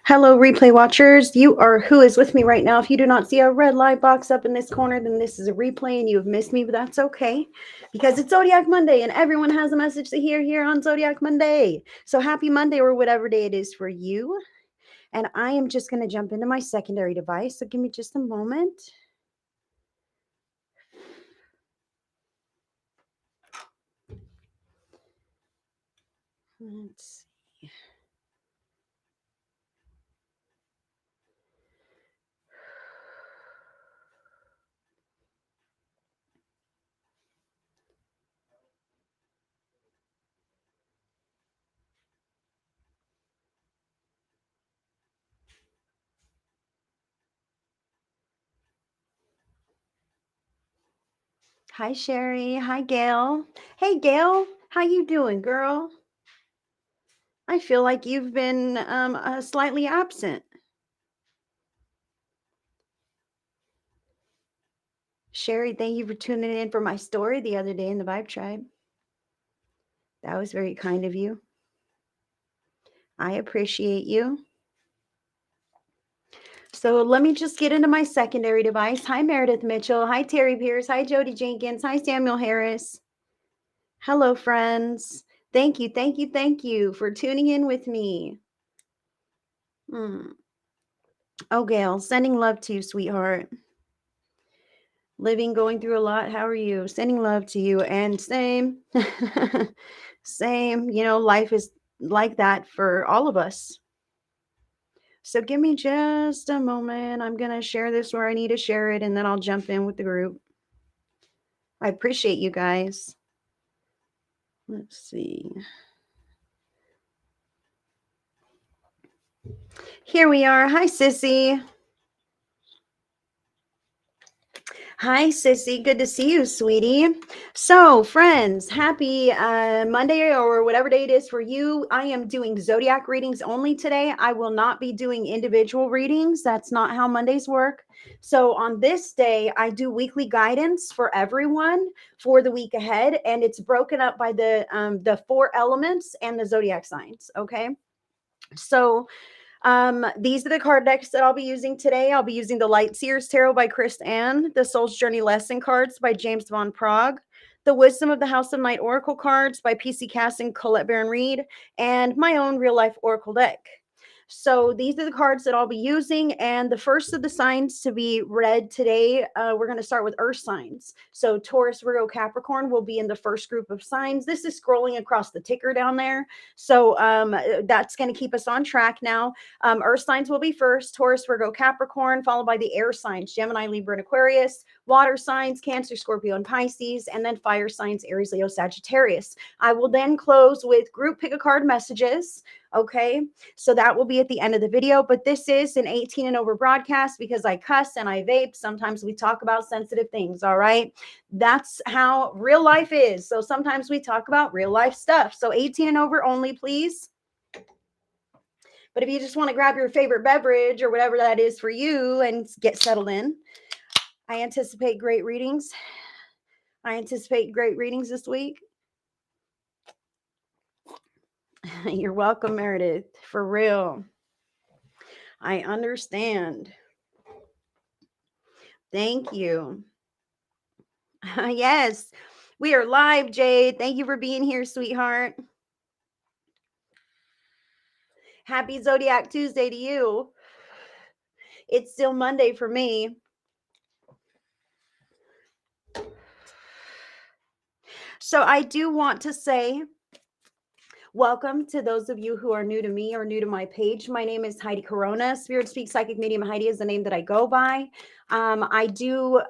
Hello, replay watchers. You are who is with me right now. If you do not see a red light box up in this corner, then this is a replay and you have missed me, but that's okay because it's Zodiac Monday and everyone has a message to hear here on Zodiac Monday. So happy Monday or whatever day it is for you. And I am just going to jump into my secondary device. So give me just a moment. Let's see. Hi, Sherry. Hi, Gail. Hey, Gail. How you doing, girl? I feel like you've been slightly absent. Sherry, thank you for tuning in for my story the other day in the Vibe Tribe. That was very kind of you. I appreciate you. So let me just get into my secondary device. Hi, Meredith Mitchell. Hi, Terry Pierce. Hi, Jody Jenkins. Hi, Samuel Harris. Hello, friends. Thank you, thank you, thank you for tuning in with me. Oh, Gail, sending love to you, sweetheart. Living, going through a lot. How are you? Sending love to you. And same. Same. You know, life is like that for all of us. So give me just a moment. I'm going to share this where I need to share it, and then I'll jump in with the group. I appreciate you guys. Let's see. Here we are. Hi, Sissy. Hi, Sissy. Good to see you, sweetie. So, friends, happy Monday or whatever day it is for you. I am doing Zodiac readings only today. I will not be doing individual readings. That's not how Mondays work. So, on this day, I do weekly guidance for everyone for the week ahead, and it's broken up by the four elements and the zodiac signs. Okay. So, these are the card decks that I'll be using today. I'll be using the Light Seers Tarot by Chris Ann, the Soul's Journey Lesson cards by James Von Prague, the Wisdom of the House of Night Oracle cards by PC Cass and Colette Baron Reed, and my own real life Oracle deck. So these are the cards that I'll be using. And the first of the signs to be read today, we're going to start with earth signs. So Taurus, Virgo, Capricorn will be in the first group of signs. This is scrolling across the ticker down there. So that's going to keep us on track now. Earth signs will be first, Taurus, Virgo, Capricorn, followed by the air signs, Gemini, Libra, and Aquarius, water signs, Cancer, Scorpio, and Pisces, and then fire signs, Aries, Leo, Sagittarius. I will then close with group pick a card messages. Okay, so that will be at the end of the video, but this is an 18 and over broadcast because I cuss and I vape. Sometimes we talk about sensitive things. All right, that's how real life is. So sometimes we talk about real life stuff. So 18 and over only, please. But if you just want to grab your favorite beverage or whatever that is for you and get settled in, I anticipate great readings. I anticipate great readings this week. You're welcome, Meredith. For real. I understand. Thank you. Yes, we are live, Jade. Thank you for being here, sweetheart. Happy Zodiac Tuesday to you. It's still Monday for me. So I do want to say welcome to those of you who are new to me or new to my page. My name is Heidi Corona. Spirit Speak Psychic Medium Heidi is the name that I go by. I do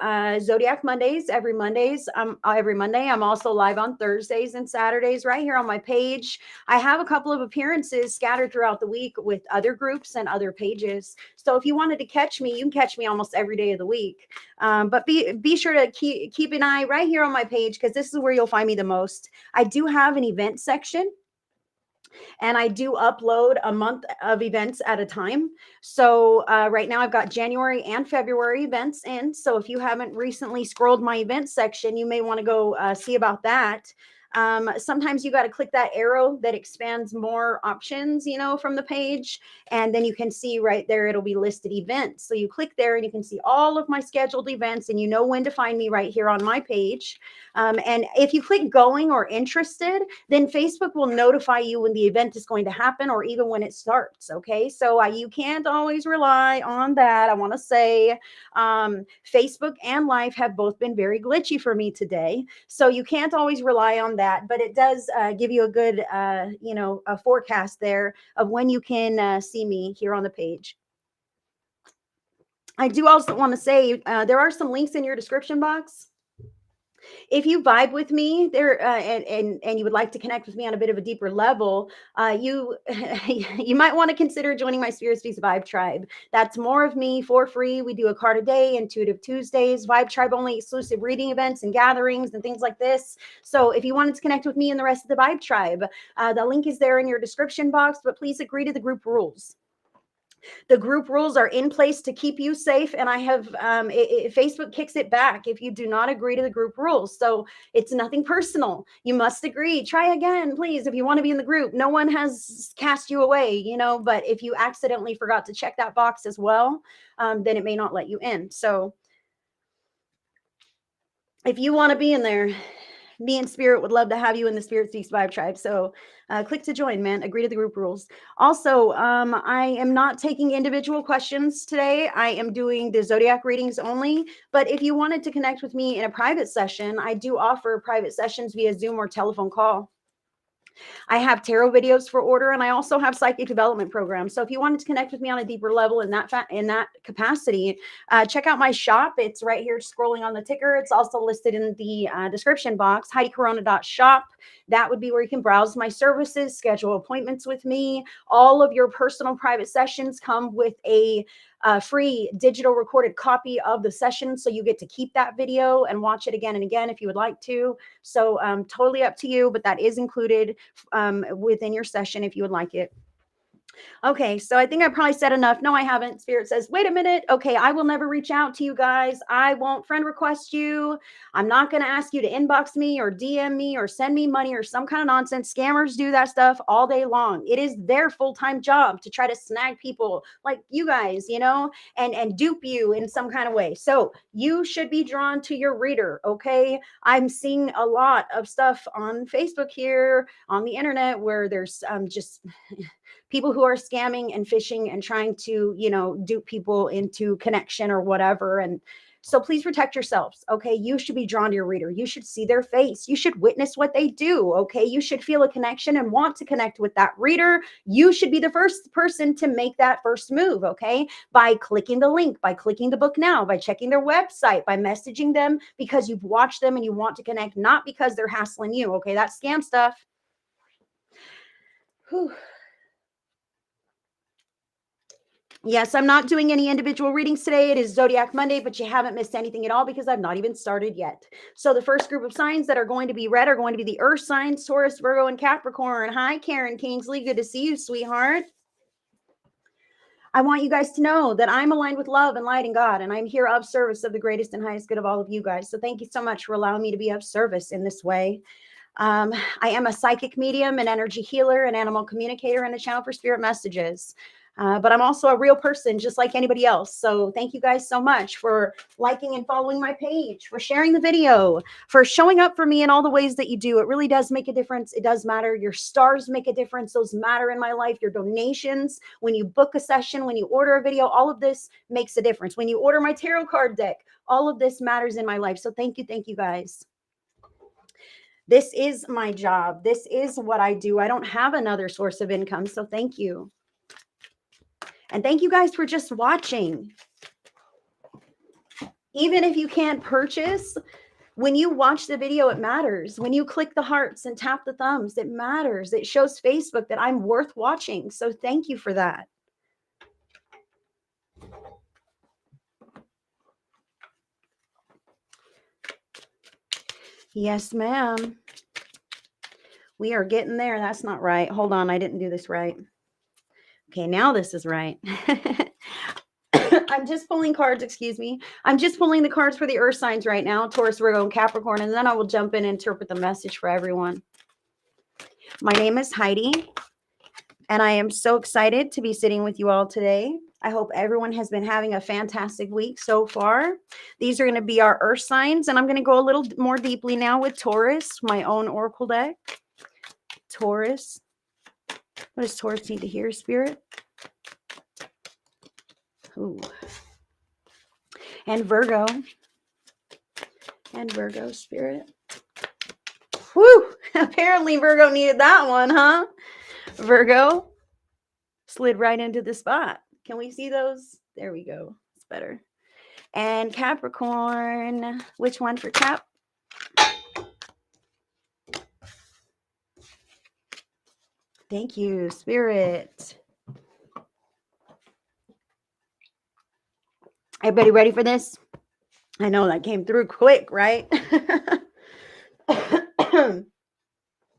Zodiac Mondays every Monday. I'm also live on Thursdays and Saturdays right here on my page. I have a couple of appearances scattered throughout the week with other groups and other pages. So if you wanted to catch me, you can catch me almost every day of the week. But be sure to keep an eye right here on my page because this is where you'll find me the most. I do have an event section. And I do upload a month of events at a time. So right now I've got January and February events in. So if you haven't recently scrolled my event section, you may want to go see about that. Sometimes you got to click that arrow that expands more options, you know, from the page. And then you can see right there, it'll be listed events. So you click there and you can see all of my scheduled events, and you know when to find me right here on my page. And if you click going or interested, then Facebook will notify you when the event is going to happen or even when it starts. Okay. So you can't always rely on that. I want to say Facebook and Live have both been very glitchy for me today. So you can't always rely on that, but it does give you a good, you know, a forecast there of when you can see me here on the page. I do also want to say there are some links in your description box. If you vibe with me there and you would like to connect with me on a bit of a deeper level, you you might want to consider joining my Spirit Speaks Vibe Tribe. That's more of me for free. We do a card a day, Intuitive Tuesdays, Vibe Tribe only exclusive reading events and gatherings and things like this. So if you wanted to connect with me and the rest of the Vibe Tribe, the link is there in your description box, but please agree to the group rules. The group rules are in place to keep you safe, and I have Facebook kicks it back if you do not agree to the group rules. So it's nothing personal. You must agree. Try again, please, if you want to be in the group. No one has cast you away, you know, but if you accidentally forgot to check that box as well, then it may not let you in. So if you want to be in there, me and Spirit would love to have you in the Spirit Speaks Vibe Tribe. So click to join, man. Agree to the group rules. Also, I am not taking individual questions today. I am doing the Zodiac readings only. But if you wanted to connect with me in a private session, I do offer private sessions via Zoom or telephone call. I have tarot videos for order, and I also have psychic development programs. So if you wanted to connect with me on a deeper level in that capacity, check out my shop. It's right here scrolling on the ticker. It's also listed in the description box, HeidiCorona.shop. That would be where you can browse my services, schedule appointments with me. All of your personal private sessions come with a free digital recorded copy of the session. So you get to keep that video and watch it again and again if you would like to. So totally up to you, but that is included within your session if you would like it. Okay, so I think I probably said enough. No, I haven't. Spirit says, wait a minute. Okay, I will never reach out to you guys. I won't friend request you. I'm not going to ask you to inbox me or DM me or send me money or some kind of nonsense. Scammers do that stuff all day long. It is their full-time job to try to snag people like you guys, you know, and dupe you in some kind of way. So you should be drawn to your reader, okay? I'm seeing a lot of stuff on Facebook here, on the internet, where there's just people who are scamming and phishing and trying to, you know, dupe people into connection or whatever. And so please protect yourselves. Okay. You should be drawn to your reader. You should see their face. You should witness what they do. Okay. You should feel a connection and want to connect with that reader. You should be the first person to make that first move. Okay. By clicking the link, by clicking the book now, by checking their website, by messaging them because you've watched them and you want to connect, not because they're hassling you. Okay. That's scam stuff. Whew. Yes, I'm not doing any individual readings today. It is Zodiac Monday, but you haven't missed anything at all because I've not even started yet. So the first group of signs that are going to be read are going to be the Earth signs, Taurus, Virgo, and Capricorn. Hi, Karen Kingsley. Good to see you, sweetheart. I want you guys to know that I'm aligned with love and light and God, and I'm here of service of the greatest and highest good of all of you guys. So thank you so much for allowing me to be of service in this way. I am a psychic medium, an energy healer, an animal communicator, and a channel for spirit messages. But I'm also a real person just like anybody else. So thank you guys so much for liking and following my page, for sharing the video, for showing up for me in all the ways that you do. It really does make a difference. It does matter. Your stars make a difference. Those matter in my life. Your donations, when you book a session, when you order a video, all of this makes a difference. When you order my tarot card deck, all of this matters in my life. So thank you guys. This is my job. This is what I do. I don't have another source of income. So thank you. And thank you guys for just watching. Even if you can't purchase, when you watch the video, it matters. When you click the hearts and tap the thumbs, it matters. It shows Facebook that I'm worth watching. So thank you for that. Yes, ma'am. We are getting there. That's not right. Hold on. I didn't do this right. Okay, now this is right. I'm just pulling cards, excuse me. I'm just pulling the cards for the earth signs right now, Taurus, Virgo, and Capricorn, and then I will jump in and interpret the message for everyone. My name is Heidi, and I am so excited to be sitting with you all today. I hope everyone has been having a fantastic week so far. These are going to be our earth signs, and I'm going to go a little more deeply now with Taurus, my own oracle deck. Taurus. What does Taurus need to hear, Spirit? Ooh. And Virgo. And Virgo, Spirit. Whew! Apparently Virgo needed that one, huh? Virgo slid right into the spot. Can we see those? There we go. It's better. And Capricorn. Which one for Cap? Thank you, Spirit. Everybody ready for this? I know that came through quick, right?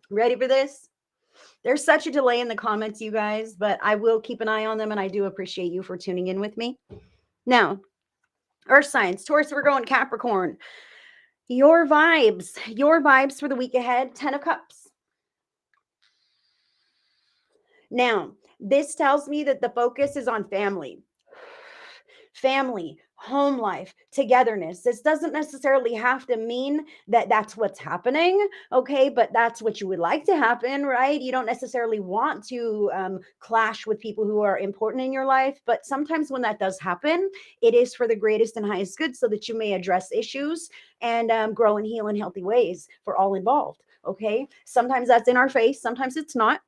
Ready for this? There's such a delay in the comments, you guys, but I will keep an eye on them, and I do appreciate you for tuning in with me. Now, earth signs, Taurus, Virgo, and Capricorn. Your vibes for the week ahead, 10 of Cups. Now, this tells me that the focus is on family, home life, togetherness. This doesn't necessarily have to mean that that's what's happening, okay? But that's what you would like to happen, right? You don't necessarily want to clash with people who are important in your life, but sometimes when that does happen, it is for the greatest and highest good, so that you may address issues and grow and heal in healthy ways for all involved, okay? Sometimes that's in our face, sometimes it's not.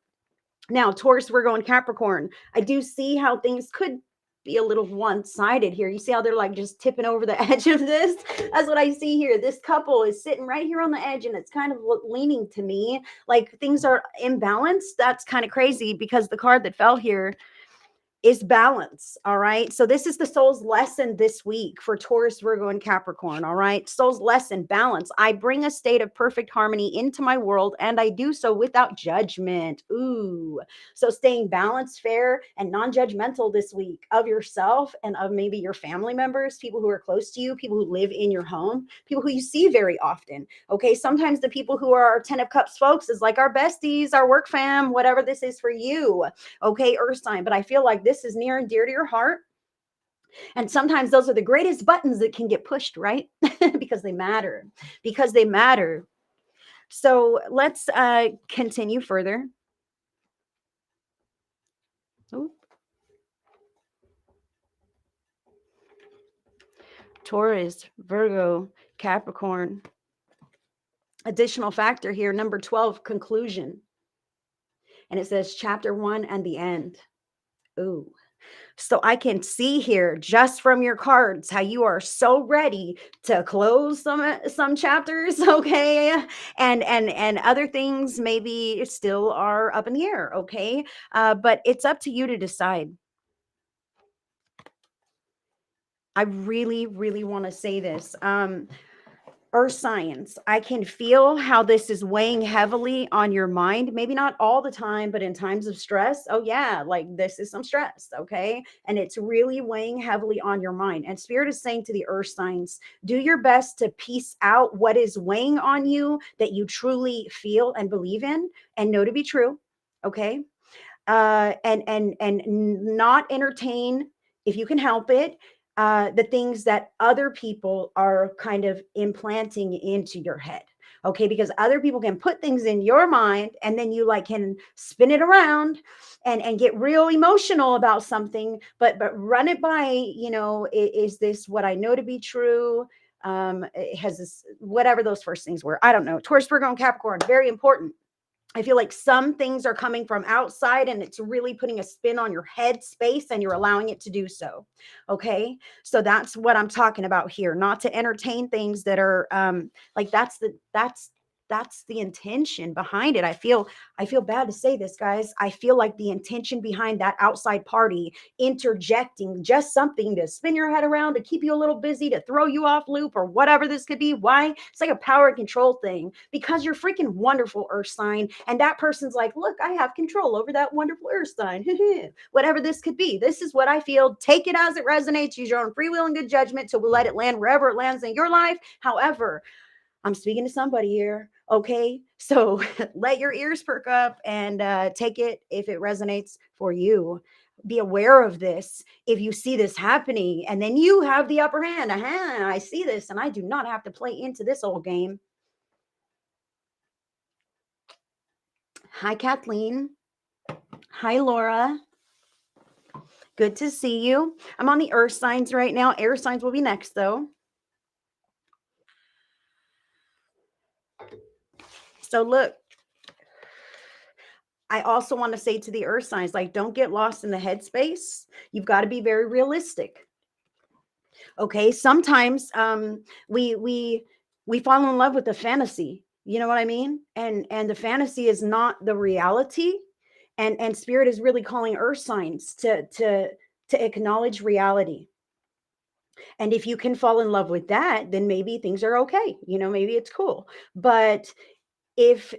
Now, Taurus, Virgo, and Capricorn, I do see how things could be a little one-sided here. You see how they're like just tipping over the edge of this? That's what I see here. This couple is sitting right here on the edge, and it's kind of leaning to me like things are imbalanced. That's kind of crazy, because the card that fell here is balance. All right. So this is the soul's lesson this week for Taurus, Virgo, and Capricorn. All right. Soul's lesson, balance. I bring a state of perfect harmony into my world, and I do so without judgment. Ooh. So staying balanced, fair, and non-judgmental this week of yourself and of maybe your family members, people who are close to you, people who live in your home, people who you see very often. Okay. Sometimes the people who are our 10 of Cups folks is like our besties, our work fam, whatever this is for you. Okay. Earth sign. But I feel like this is near and dear to your heart. And sometimes those are the greatest buttons that can get pushed, right? Because they matter. So let's continue further. Ooh. Taurus, Virgo, Capricorn. Additional factor here, number 12, conclusion. And it says chapter 1 and the end. Ooh. So I can see here just from your cards how you are so ready to close some chapters, okay? And other things maybe still are up in the air, okay? But it's up to you to decide. I really, really want to say this. Earth signs, I can feel how this is weighing heavily on your mind. Maybe not all the time, but in times of stress. Oh yeah, like this is some stress, okay? And it's really weighing heavily on your mind. And Spirit is saying to the earth signs, do your best to piece out what is weighing on you that you truly feel and believe in and know to be true, okay? And not entertain, if you can help it, the things that other people are kind of implanting into your head. Okay, because other people can put things in your mind, and then you like can spin it around and get real emotional about something, but run it by, is this what I know to be true? It has this, whatever those first things were. I don't know. Taurus, Virgo, and Capricorn, very important. I feel like some things are coming from outside, and it's really putting a spin on your head space, and you're allowing it to do so. Okay. So that's what I'm talking about here. Not to entertain things that are like that's the intention behind it. I feel bad to say this, guys. I feel like the intention behind that outside party interjecting just something to spin your head around, to keep you a little busy, to throw you off loop, or whatever this could be. Why? It's like a power and control thing, because you're freaking wonderful, earth sign. And that person's like, look, I have control over that wonderful earth sign. Whatever this could be. This is what I feel. Take it as it resonates. Use your own free will and good judgment to let it land wherever it lands in your life. However, I'm speaking to somebody here. Okay. So let your ears perk up and take it if it resonates for you. Be aware of this if you see this happening, and then you have the upper hand. I see this and I do not have to play into this old game. Hi, Kathleen. Hi, Laura. Good to see you. I'm on the earth signs right now. Air signs will be next, though. So, look, I also want to say to the earth signs, like, don't get lost in the headspace. You've got to be very realistic. Okay. Sometimes we fall in love with the fantasy. You know what I mean? And the fantasy is not the reality. And spirit is really calling earth signs to acknowledge reality. And if you can fall in love with that, then maybe things are okay. Maybe it's cool. But if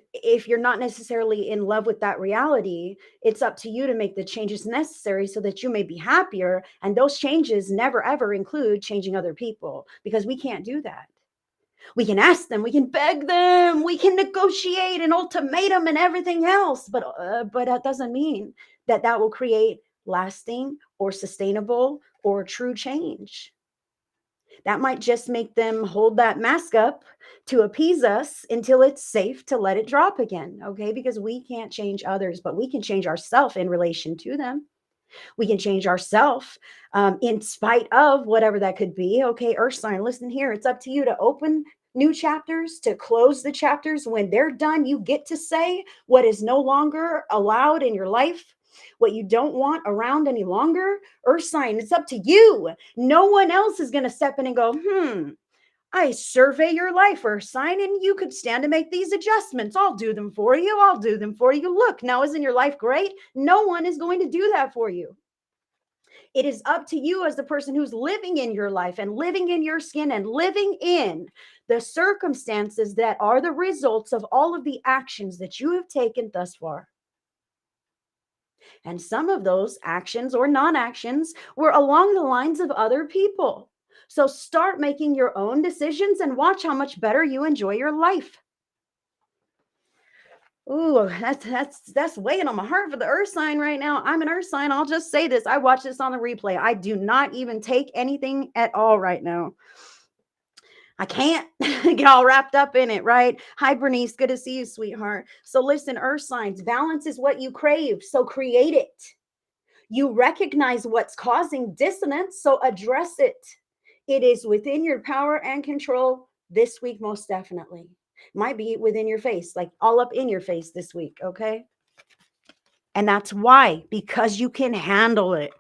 you're not necessarily in love with that reality, it's up to you to make the changes necessary so that you may be happier. And those changes never ever include changing other people, because we can't do that. We can ask them, we can beg them, we can negotiate an ultimatum and everything else, but that doesn't mean that that will create lasting or sustainable or true change. That might just make them hold that mask up to appease us until it's safe to let it drop again. Okay. Because we can't change others, but we can change ourselves in relation to them. We can change ourselves in spite of whatever that could be. Okay. Earth sign, listen here. It's up to you to open new chapters, to close the chapters. When they're done, you get to say what is no longer allowed in your life, what you don't want around any longer. Earth sign, it's up to you. No one else is going to step in and go, I survey your life, Earth sign, and you could stand to make these adjustments. I'll do them for you. I'll do them for you. Look, now isn't your life great? No one is going to do that for you. It is up to you as the person who's living in your life and living in your skin and living in the circumstances that are the results of all of the actions that you have taken thus far. And some of those actions or non-actions were along the lines of other people. So start making your own decisions and watch how much better you enjoy your life. Ooh, that's weighing on my heart for the earth sign right now. I'm an earth sign. I'll just say this. I watch this on the replay. I do not even take anything at all right now. I can't get all wrapped up in it, right? Hi, Bernice. Good to see you, sweetheart. So listen, earth signs, balance is what you crave. So create it. You recognize what's causing dissonance, so address it. It is within your power and control this week, most definitely. Might be within your face, like all up in your face this week, okay? And that's why, because you can handle it,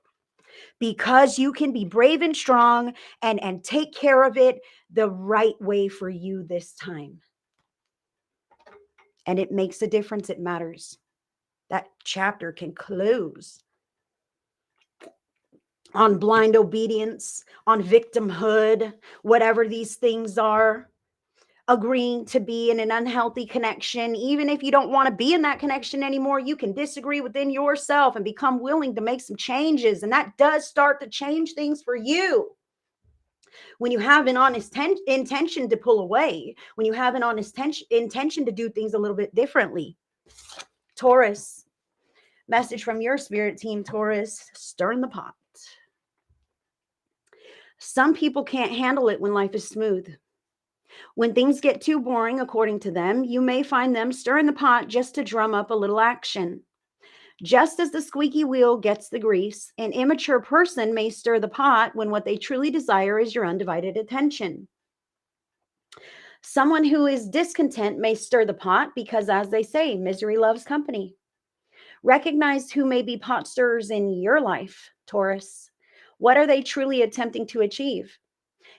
because you can be brave and strong and take care of it the right way for you this time. And it makes a difference. It matters. That chapter can close on blind obedience, on victimhood, whatever these things are, agreeing to be in an unhealthy connection. Even if you don't want to be in that connection anymore, you can disagree within yourself and become willing to make some changes. And that does start to change things for you. When you have an honest intention to pull away, when you have an honest intention to do things a little bit differently. Taurus, message from your spirit team, Taurus, stirring the pot. Some people can't handle it when life is smooth. When things get too boring, according to them, you may find them stirring the pot just to drum up a little action. Just as the squeaky wheel gets the grease, an immature person may stir the pot when what they truly desire is your undivided attention. Someone who is discontent may stir the pot because, as they say, misery loves company. Recognize who may be pot stirrers in your life, Taurus. What are they truly attempting to achieve?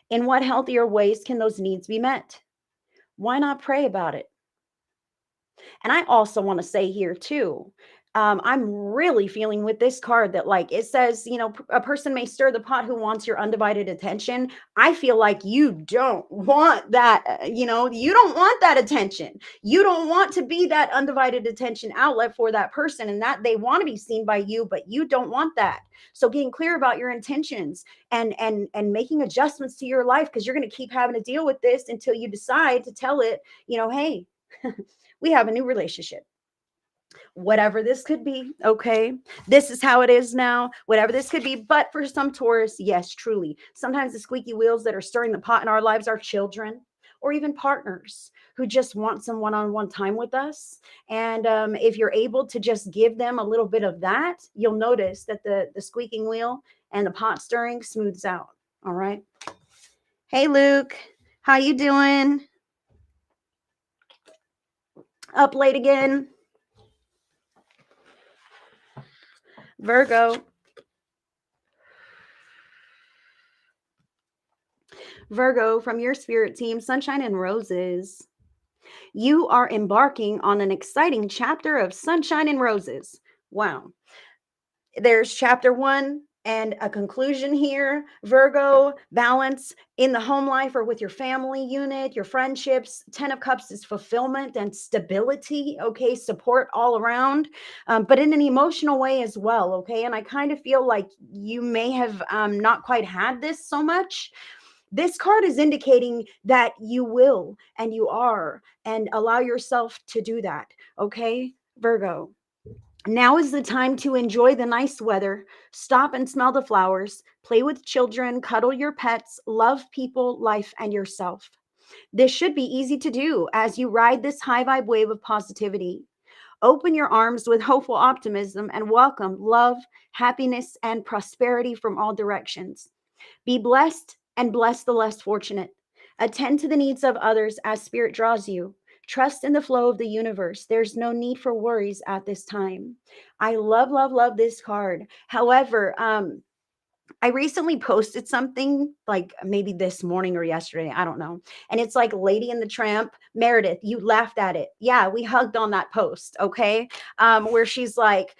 In what healthier ways can those needs be met? Why not pray about it? And I also want to say here too, I'm really feeling with this card that, like, it says, a person may stir the pot who wants your undivided attention. I feel like you don't want that, you don't want that attention. You don't want to be that undivided attention outlet for that person, and that they want to be seen by you, but you don't want that. So getting clear about your intentions and making adjustments to your life, because you're going to keep having to deal with this until you decide to tell it, hey, We have a new relationship, whatever this could be. Okay, this is how it is now, whatever this could be. But for some Taurus, yes, truly, sometimes the squeaky wheels that are stirring the pot in our lives are children or even partners who just want some one-on-one time with us. And if you're able to just give them a little bit of that, you'll notice that the squeaking wheel and the pot stirring smooths out. All right. Hey, Luke, how you doing? Up late again? Virgo. Virgo, from your spirit team, Sunshine and Roses. You are embarking on an exciting chapter of Sunshine and Roses. Wow. There's chapter one and a conclusion here. Virgo, balance in the home life or with your family unit, your friendships. 10 of Cups is fulfillment and stability, okay? Support all around, but in an emotional way as well, okay? And I kind of feel like you may have not quite had this so much. This card is indicating that you will and you are, and allow yourself to do that, okay, Virgo? Now is the time to enjoy the nice weather, stop and smell the flowers, play with children, cuddle your pets, love people, life, and yourself. This should be easy to do as you ride this high vibe wave of positivity. Open your arms with hopeful optimism and welcome love, happiness, and prosperity from all directions. Be blessed and bless the less fortunate. Attend to the needs of others as spirit draws you. Trust in the flow of the universe. There's no need for worries at this time. I love, love, love this card. However, I recently posted something like maybe this morning or yesterday, I don't know. And it's like Lady and the Tramp, Meredith, you laughed at it. Yeah, we hugged on that post, okay? Where she's like,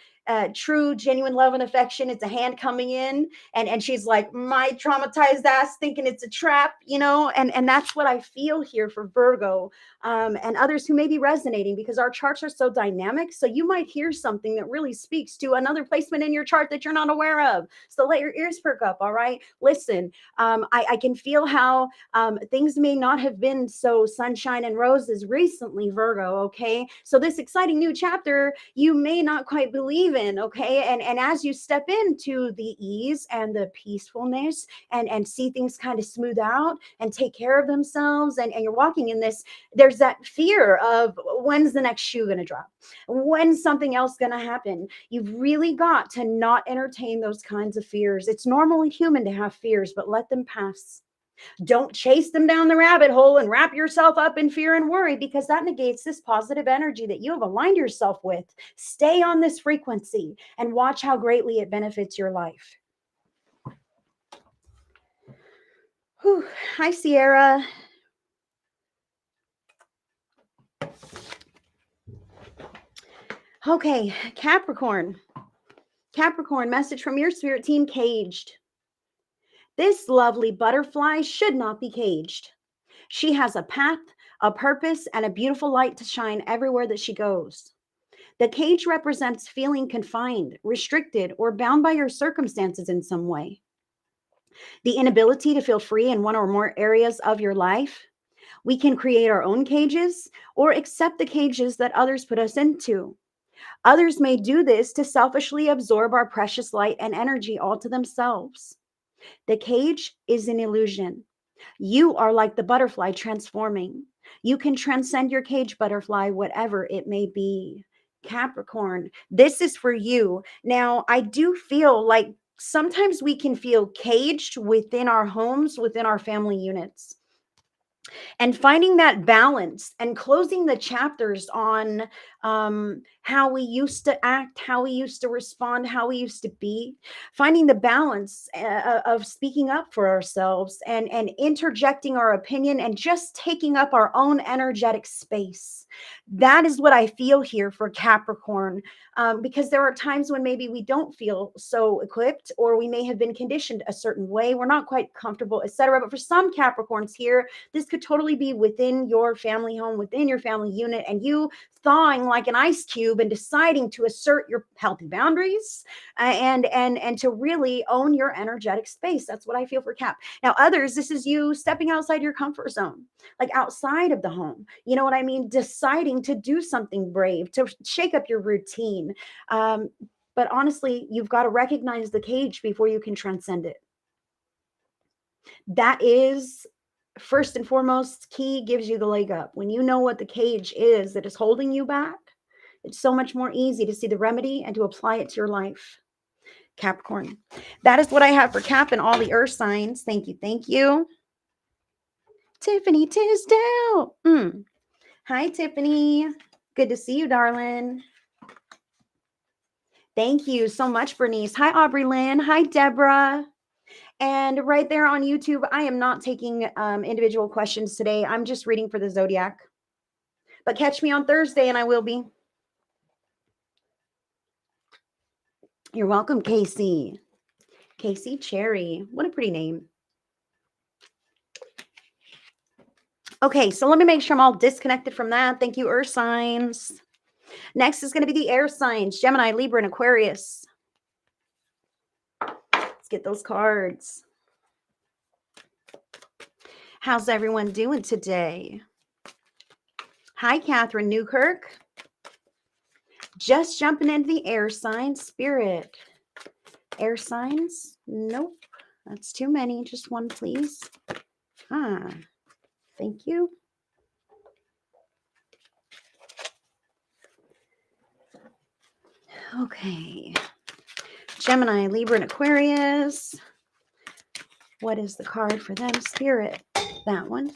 true, genuine love and affection. It's a hand coming in, and she's like, my traumatized ass thinking it's a trap, and that's what I feel here for Virgo, and others who may be resonating because our charts are so dynamic. So you might hear something that really speaks to another placement in your chart that you're not aware of. So let your ears perk up. All right, listen. I can feel how things may not have been so sunshine and roses recently, Virgo. Okay, so this exciting new chapter you may not quite believe in. Okay, and as you step into the ease and the peacefulness and see things kind of smooth out and take care of themselves, and you're walking in this, there's that fear of when's the next shoe going to drop, when's something else going to happen. You've really got to not entertain those kinds of fears. It's normal and human to have fears, but let them pass. Don't chase them down the rabbit hole and wrap yourself up in fear and worry, because that negates this positive energy that you have aligned yourself with. Stay on this frequency and watch how greatly it benefits your life. Whew. Hi, Sierra. Okay, Capricorn. Capricorn, message from your spirit team, Caged. This lovely butterfly should not be caged. She has a path, a purpose, and a beautiful light to shine everywhere that she goes. The cage represents feeling confined, restricted, or bound by your circumstances in some way. The inability to feel free in one or more areas of your life. We can create our own cages or accept the cages that others put us into. Others may do this to selfishly absorb our precious light and energy all to themselves. The cage is an illusion. You are like the butterfly transforming. You can transcend your cage, butterfly, whatever it may be. Capricorn, this is for you. Now, I do feel like sometimes we can feel caged within our homes, within our family units. And finding that balance and closing the chapters on how we used to act, how we used to respond, how we used to be, finding the balance of speaking up for ourselves and interjecting our opinion and just taking up our own energetic space. That is what I feel here for Capricorn, because there are times when maybe we don't feel so equipped, or we may have been conditioned a certain way. We're not quite comfortable, etc. But for some Capricorns here, this could totally be within your family home, within your family unit, and you thawing like an ice cube and deciding to assert your healthy boundaries, and to really own your energetic space. That's what I feel for Cap. Now, others, this is you stepping outside your comfort zone, like outside of the home. You know what I mean? Deciding to do something brave, to shake up your routine. Um, but honestly, you've got to recognize the cage before you can transcend it. That is first and foremost key, gives you the leg up. When you know what the cage is that is holding you back, it's so much more easy to see the remedy and to apply it to your life. Capricorn. That is what I have for Cap and all the earth signs. Thank you. Thank you. Tiffany Tisdale. Hi, Tiffany. Good to see you, darling. Thank you so much, Bernice. Hi, Aubrey Lynn. Hi, Deborah. And right there on YouTube, I am not taking individual questions today. I'm just reading for the Zodiac. But catch me on Thursday and I will be. You're welcome, Casey. Casey Cherry. What a pretty name. Okay, so let me make sure I'm all disconnected from that. Thank you, earth signs. Next is going to be the air signs, Gemini, Libra, and Aquarius. Let's get those cards. How's everyone doing today? Hi, Catherine Newkirk. Just jumping into the air signs, Spirit. Air signs? Nope. That's too many. Just one, please. Thank you. Okay. Gemini, Libra, and Aquarius. What is the card for them? Spirit. That one.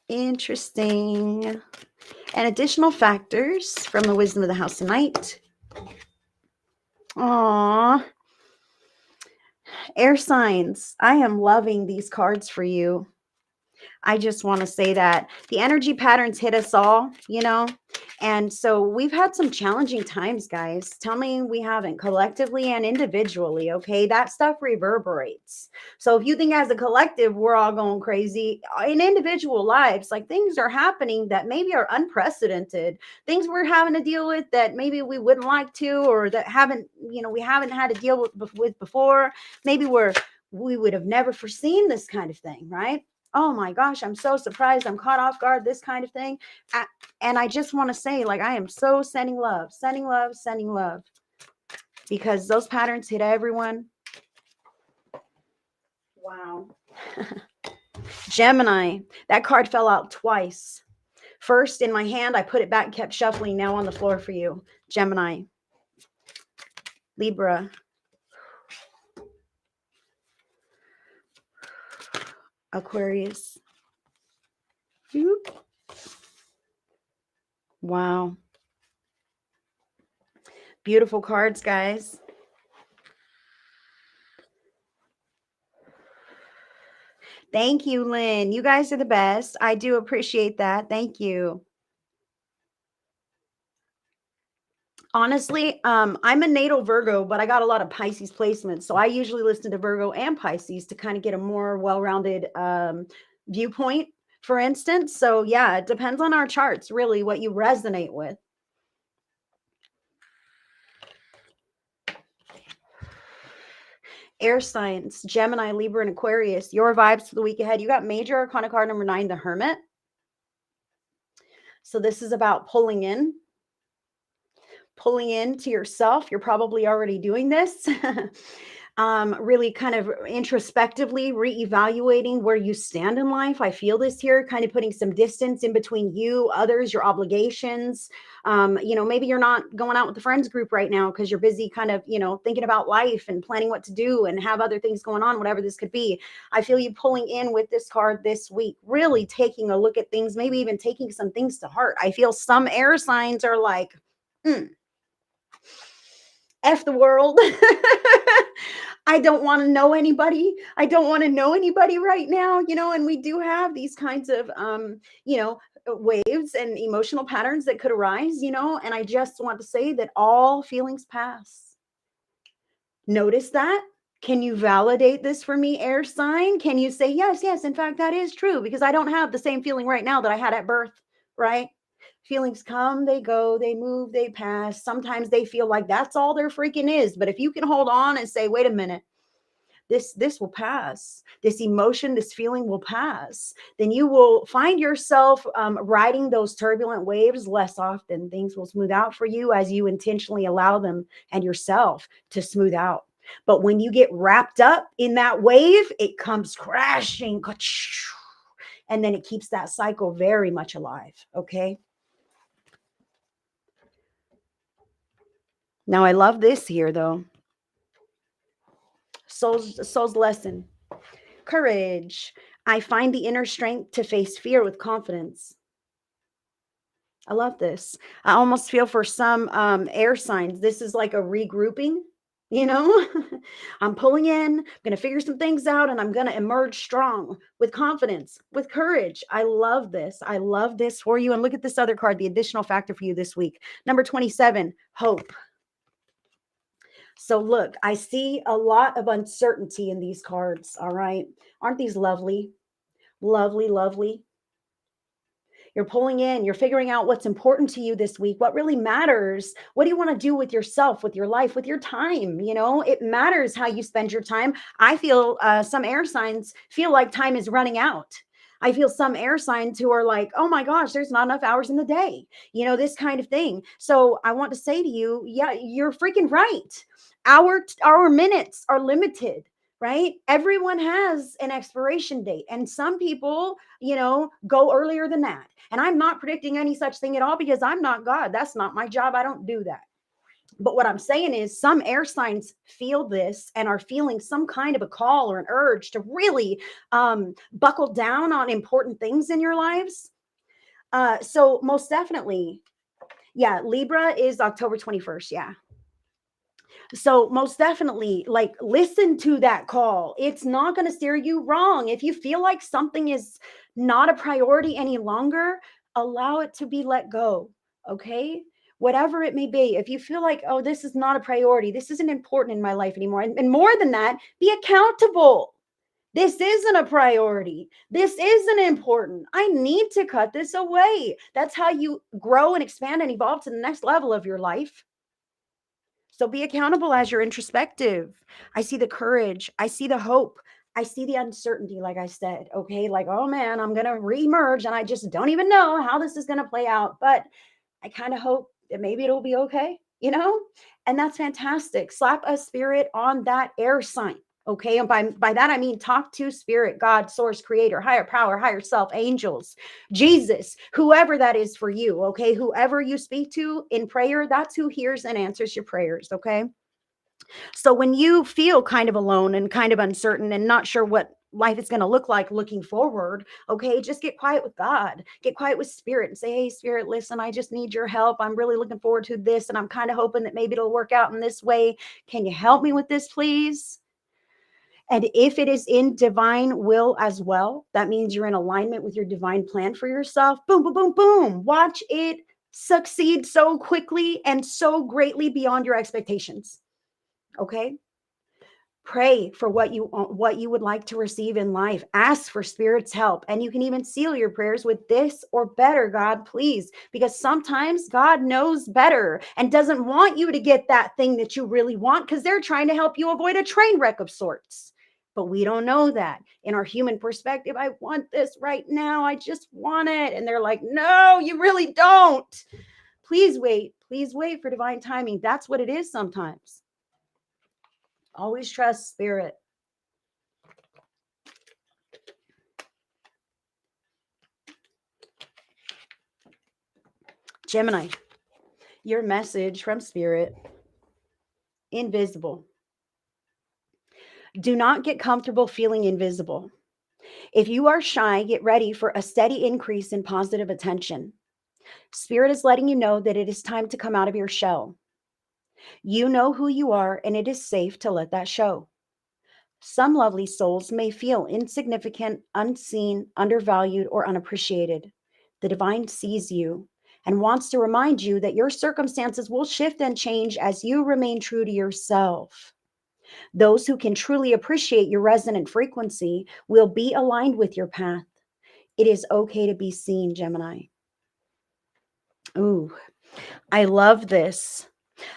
Interesting. And additional factors from the wisdom of the house tonight. Aww. Air signs. I am loving these cards for you. I just want to say that the energy patterns hit us all, you know, and so we've had some challenging times, guys. Tell me we haven't, collectively and individually. Okay, that stuff reverberates. So if you think as a collective we're all going crazy, in individual lives, like things are happening that maybe are unprecedented, things we're having to deal with that maybe we wouldn't like to, or that haven't, you know, we haven't had to deal with before. Maybe we would have never foreseen this kind of thing, right? Oh my gosh, I'm so surprised. I'm caught off guard, this kind of thing. And I just want to say, like, I am so sending love, because those patterns hit everyone. Wow. Gemini, that card fell out twice. First in my hand, I put it back and kept shuffling. Now on the floor for you. Gemini. Libra. Aquarius. Wow. Beautiful cards, guys. Thank you, Lynn. You guys are the best. I do appreciate that. Thank you. Honestly, I'm a natal Virgo, but I got a lot of Pisces placements. So I usually listen to Virgo and Pisces to kind of get a more well-rounded viewpoint, for instance. So yeah, it depends on our charts, really, what you resonate with. Air signs, Gemini, Libra, and Aquarius. Your vibes for the week ahead. You got major arcana card number 9, the Hermit. So this is about pulling into yourself. You're probably already doing this. Really kind of introspectively reevaluating where you stand in life. I feel this here, kind of putting some distance in between you, others, your obligations. You know, maybe you're not going out with the friends group right now because you're busy kind of, you know, thinking about life and planning what to do and have other things going on, whatever this could be. I feel you pulling in with this card this week, really taking a look at things, maybe even taking some things to heart. I feel some air signs are like, F the world. I don't want to know anybody. I don't want to know anybody right now, you know, and we do have these kinds of, you know, waves and emotional patterns that could arise, you know, and I just want to say that all feelings pass. Notice that. Can you validate this for me, air sign? Can you say, yes, yes, in fact, that is true because I don't have the same feeling right now that I had at birth, right? Feelings come, they go, they move, they pass. Sometimes they feel like that's all there freaking is. But if you can hold on and say, wait a minute, this will pass, this emotion, this feeling will pass, then you will find yourself riding those turbulent waves less often. Things will smooth out for you as you intentionally allow them and yourself to smooth out. But when you get wrapped up in that wave, it comes crashing, and then it keeps that cycle very much alive. Okay, now I love this here though. Soul's lesson. Courage. I find the inner strength to face fear with confidence. I love this. I almost feel for some air signs, this is like a regrouping, you know? I'm pulling in, I'm going to figure some things out, and I'm going to emerge strong with confidence, with courage. I love this. I love this for you. And look at this other card, the additional factor for you this week. Number 27, hope. So look, I see a lot of uncertainty in these cards. All right. Aren't these lovely? Lovely, lovely. You're pulling in, you're figuring out what's important to you this week, what really matters. What do you want to do with yourself, with your life, with your time? You know, it matters how you spend your time. I feel some air signs feel like time is running out. I feel some air signs who are like, oh my gosh, there's not enough hours in the day, you know, this kind of thing. So I want to say to you, yeah, you're freaking right. Our minutes are limited, right? Everyone has an expiration date, and some people, you know, go earlier than that. And I'm not predicting any such thing at all because I'm not God. That's not my job. I don't do that. But what I'm saying is some air signs feel this and are feeling some kind of a call or an urge to really buckle down on important things in your lives. So most definitely, yeah, Libra is October 21st. Yeah. So most definitely, like, listen to that call. It's not going to steer you wrong. If you feel like something is not a priority any longer, allow it to be let go. Okay, whatever it may be. If you feel like, oh, this is not a priority, this isn't important in my life anymore, and more than that, be accountable. This isn't a priority. This isn't important. I need to cut this away. That's how you grow and expand and evolve to the next level of your life. So be accountable as you're introspective. I see the courage. I see the hope. I see the uncertainty, like I said. Okay. Like, oh man, I'm going to reemerge and I just don't even know how this is going to play out. But I kind of hope that maybe it'll be okay, you know? And that's fantastic. Slap a spirit on that air sign. Okay. And by that, I mean talk to spirit, God, source, creator, higher power, higher self, angels, Jesus, whoever that is for you. Okay. Whoever you speak to in prayer, that's who hears and answers your prayers. Okay. So when you feel kind of alone and kind of uncertain and not sure what life is going to look like looking forward, okay, just get quiet with God, get quiet with spirit and say, hey, spirit, listen, I just need your help. I'm really looking forward to this. And I'm kind of hoping that maybe it'll work out in this way. Can you help me with this, please? And if it is in divine will as well, that means you're in alignment with your divine plan for yourself. Boom, boom, boom, boom. Watch it succeed so quickly and so greatly beyond your expectations. Okay. Pray for what you would like to receive in life. Ask for spirit's help, and you can even seal your prayers with this or better, God, please, because sometimes God knows better and doesn't want you to get that thing that you really want because they're trying to help you avoid a train wreck of sorts. But we don't know that. In our human perspective, I want this right now. I just want it. And they're like, no, you really don't. Please wait. Please wait for divine timing. That's what it is sometimes. Always trust spirit. Gemini, your message from spirit, invisible. Do not get comfortable feeling invisible. If you are shy, get ready for a steady increase in positive attention. Spirit is letting you know that it is time to come out of your shell. You know who you are, and it is safe to let that show. Some lovely souls may feel insignificant, unseen, undervalued, or unappreciated. The divine sees you and wants to remind you that your circumstances will shift and change as you remain true to yourself. Those who can truly appreciate your resonant frequency will be aligned with your path. It is okay to be seen, Gemini. Ooh, I love this.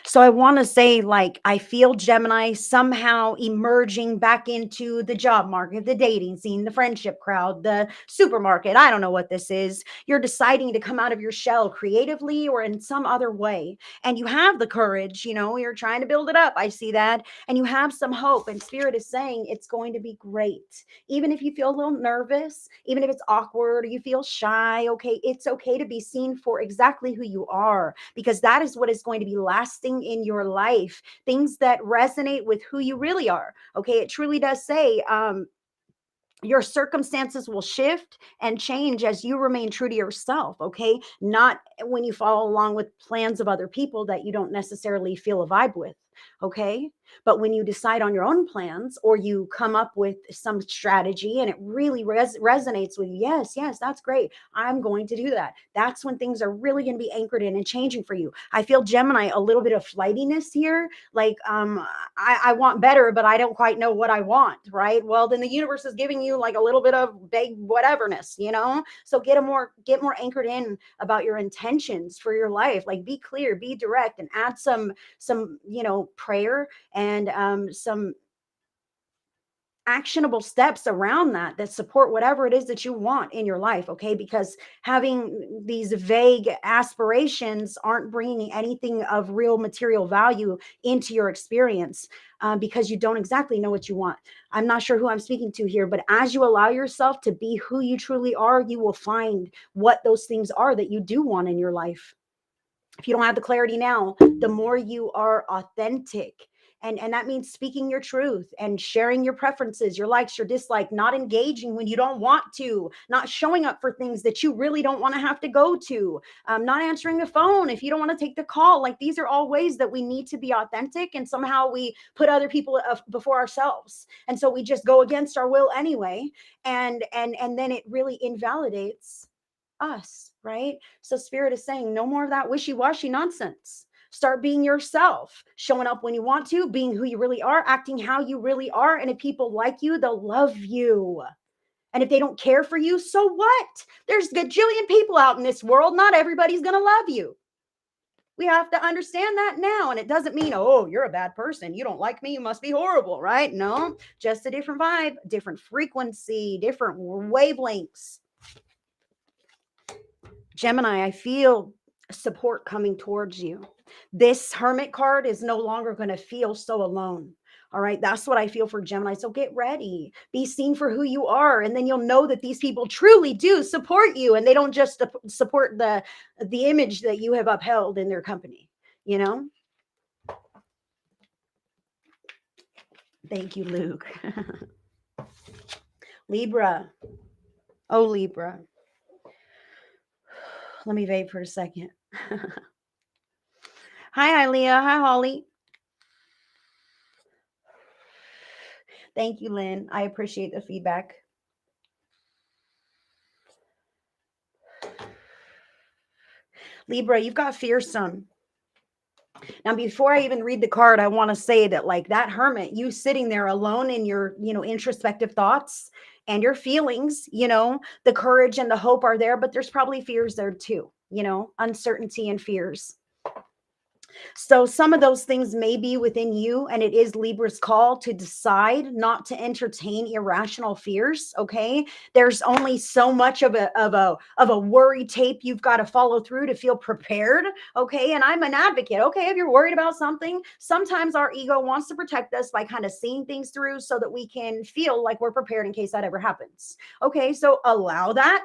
So I want to say, like, I feel Gemini somehow emerging back into the job market, the dating scene, the friendship crowd, the supermarket. I don't know what this is. You're deciding to come out of your shell creatively or in some other way. And you have the courage, you're trying to build it up. I see that. And you have some hope. And Spirit is saying it's going to be great. Even if you feel a little nervous, even if it's awkward or you feel shy, okay, it's okay to be seen for exactly who you are, because that is what is going to be lasting in your life. Things that resonate with who you really are. Okay. It truly does say, your circumstances will shift and change as you remain true to yourself. Okay. Not when you follow along with plans of other people that you don't necessarily feel a vibe with. Okay. But when you decide on your own plans or you come up with some strategy and it really resonates with you, yes, that's great. I'm going to do that. That's when things are really going to be anchored in and changing for you. I feel Gemini, a little bit of flightiness here. Like, I want better, but I don't quite know what I want. Right. Well, then the universe is giving you like a little bit of vague whateverness, So get more anchored in about your intentions for your life. Like, be clear, be direct, and add some prayer and some actionable steps around that support whatever it is that you want in your life. Okay, because having these vague aspirations aren't bringing anything of real material value into your experience, because you don't exactly know what you want. I'm not sure who I'm speaking to here, but as you allow yourself to be who you truly are, you will find what those things are that you do want in your life. If you don't have the clarity now, the more you are authentic. And that means speaking your truth and sharing your preferences, your likes, your dislike, not engaging when you don't want to, not showing up for things that you really don't want to have to go to, not answering the phone if you don't want to take the call. Like, these are all ways that we need to be authentic, and somehow we put other people before ourselves. And so we just go against our will anyway. And then it really invalidates us, right? So Spirit is saying no more of that wishy-washy nonsense. Start being yourself, showing up when you want to, being who you really are, acting how you really are. And if people like you, they'll love you. And if they don't care for you, so what? There's a gajillion people out in this world. Not everybody's going to love you. We have to understand that now. And it doesn't mean, oh, you're a bad person, you don't like me, you must be horrible, right? No, just a different vibe, different frequency, different wavelengths. Gemini, I feel support coming towards you. This Hermit card is no longer going to feel so alone. All right. That's what I feel for Gemini. So get ready, be seen for who you are. And then you'll know that these people truly do support you, and they don't just support the image that you have upheld in their company, you know? Thank you, Luke. Libra. Oh, Libra. Let me vape for a second. Hi, Leah. Hi, Holly. Thank you, Lynn. I appreciate the feedback. Libra, you've got fearsome. Now, before I even read the card, I want to say that, like, that Hermit, you sitting there alone in your, introspective thoughts and your feelings, the courage and the hope are there, but there's probably fears there too, uncertainty and fears. So some of those things may be within you, and it is Libra's call to decide not to entertain irrational fears. Okay. There's only so much of a worry tape you've got to follow through to feel prepared. Okay. And I'm an advocate. Okay. If you're worried about something, sometimes our ego wants to protect us by kind of seeing things through so that we can feel like we're prepared in case that ever happens. Okay. So allow that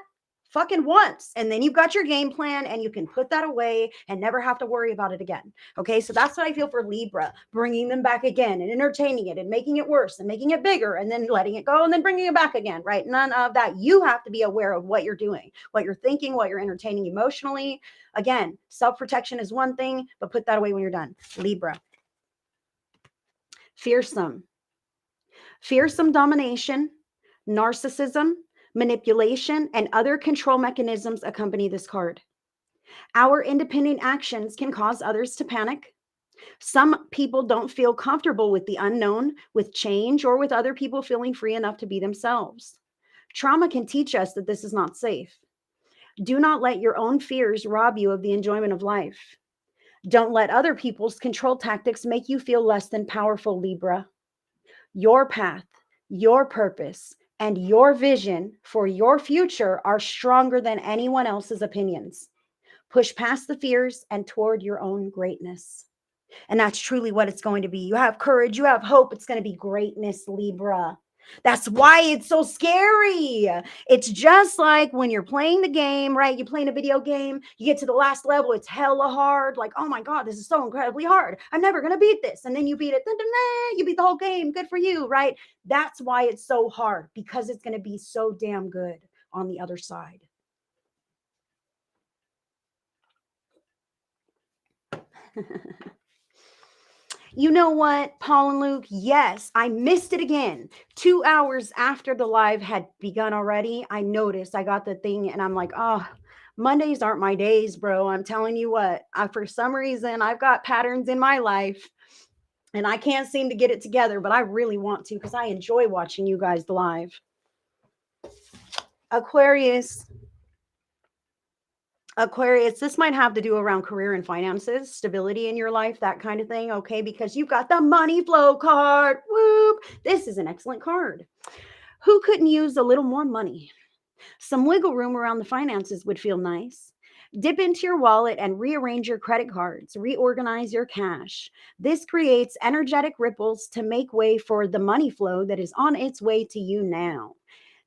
fucking once, and then you've got your game plan and you can put that away and never have to worry about it again. Okay, so that's what I feel for Libra, bringing them back again and entertaining it and making it worse and making it bigger and then letting it go and then bringing it back again, right? None of that. You have to be aware of what you're doing, what you're thinking, what you're entertaining emotionally. Again, self-protection is one thing, but put that away when you're done. Libra. Fearsome domination, narcissism, manipulation, and other control mechanisms accompany this card. Our independent actions can cause others to panic. Some people don't feel comfortable with the unknown, with change, or with other people feeling free enough to be themselves. Trauma can teach us that this is not safe. Do not let your own fears rob you of the enjoyment of life. Don't let other people's control tactics make you feel less than powerful, Libra. Your path, your purpose, and your vision for your future are stronger than anyone else's opinions. Push past the fears and toward your own greatness. And that's truly what it's going to be. You have courage, you have hope. It's going to be greatness, Libra. That's why it's so scary. It's just like when you're playing the game, right? You're playing a video game, you get to the last level, it's hella hard. Like, oh my God, this is so incredibly hard. I'm never going to beat this. And then you beat it. You beat the whole game. Good for you, right? That's why it's so hard, because it's going to be so damn good on the other side. You know what, Paul and Luke? Yes, I missed it again. 2 hours after the live had begun already, I noticed I got the thing and I'm like, oh, Mondays aren't my days, bro. I'm telling you what, for some reason, I've got patterns in my life and I can't seem to get it together, but I really want to because I enjoy watching you guys live. Aquarius, this might have to do around career and finances, stability in your life, that kind of thing, okay? Because you've got the money flow card. Whoop. This is an excellent card. Who couldn't use a little more money? Some wiggle room around the finances would feel nice. Dip into your wallet and rearrange your credit cards, reorganize your cash. This creates energetic ripples to make way for the money flow that is on its way to you now.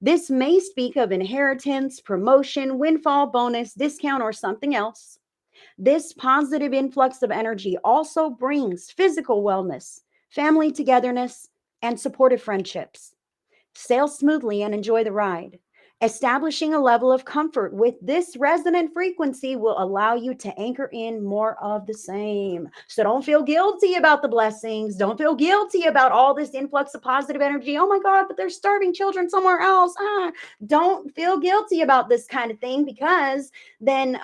This may speak of inheritance, promotion, windfall, bonus, discount, or something else. This positive influx of energy also brings physical wellness, family togetherness, and supportive friendships. Sail smoothly and enjoy the ride. Establishing a level of comfort with this resonant frequency will allow you to anchor in more of the same. So don't feel guilty about the blessings. Don't feel guilty about all this influx of positive energy. Oh my God, but there's starving children somewhere else. Don't feel guilty about this kind of thing, because then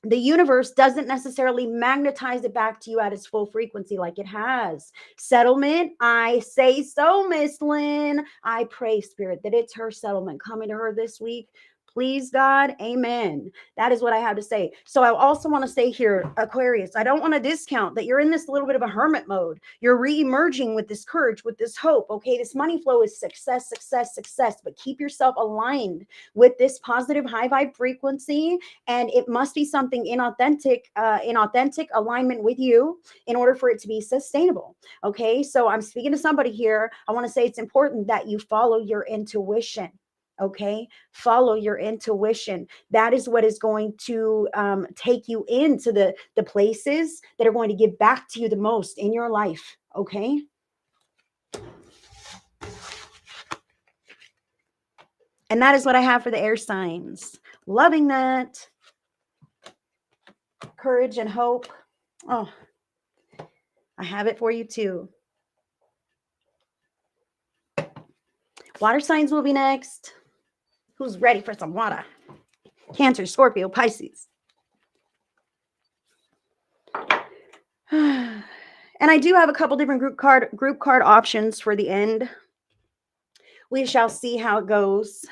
the universe doesn't necessarily magnetize it back to you at its full frequency like it has. Settlement, I say so, Miss Lynn. I pray, Spirit, that it's her settlement coming to her this week. Please, God, amen. That is what I have to say. So I also want to say here, Aquarius, I don't want to discount that you're in this little bit of a hermit mode. You're re-emerging with this courage, with this hope. Okay, this money flow is success, success, success, but keep yourself aligned with this positive high vibe frequency, and it must be something in authentic alignment with you in order for it to be sustainable. Okay, so I'm speaking to somebody here. I want to say it's important that you follow your intuition. Okay, follow your intuition. That is what is going to take you into the places that are going to give back to you the most in your life. Okay. And that is what I have for the air signs. Loving that. Courage and hope. Oh, I have it for you too. Water signs will be next. Who's ready for some water? Cancer, Scorpio, Pisces. And I do have a couple different group card options for the end. We shall see how it goes.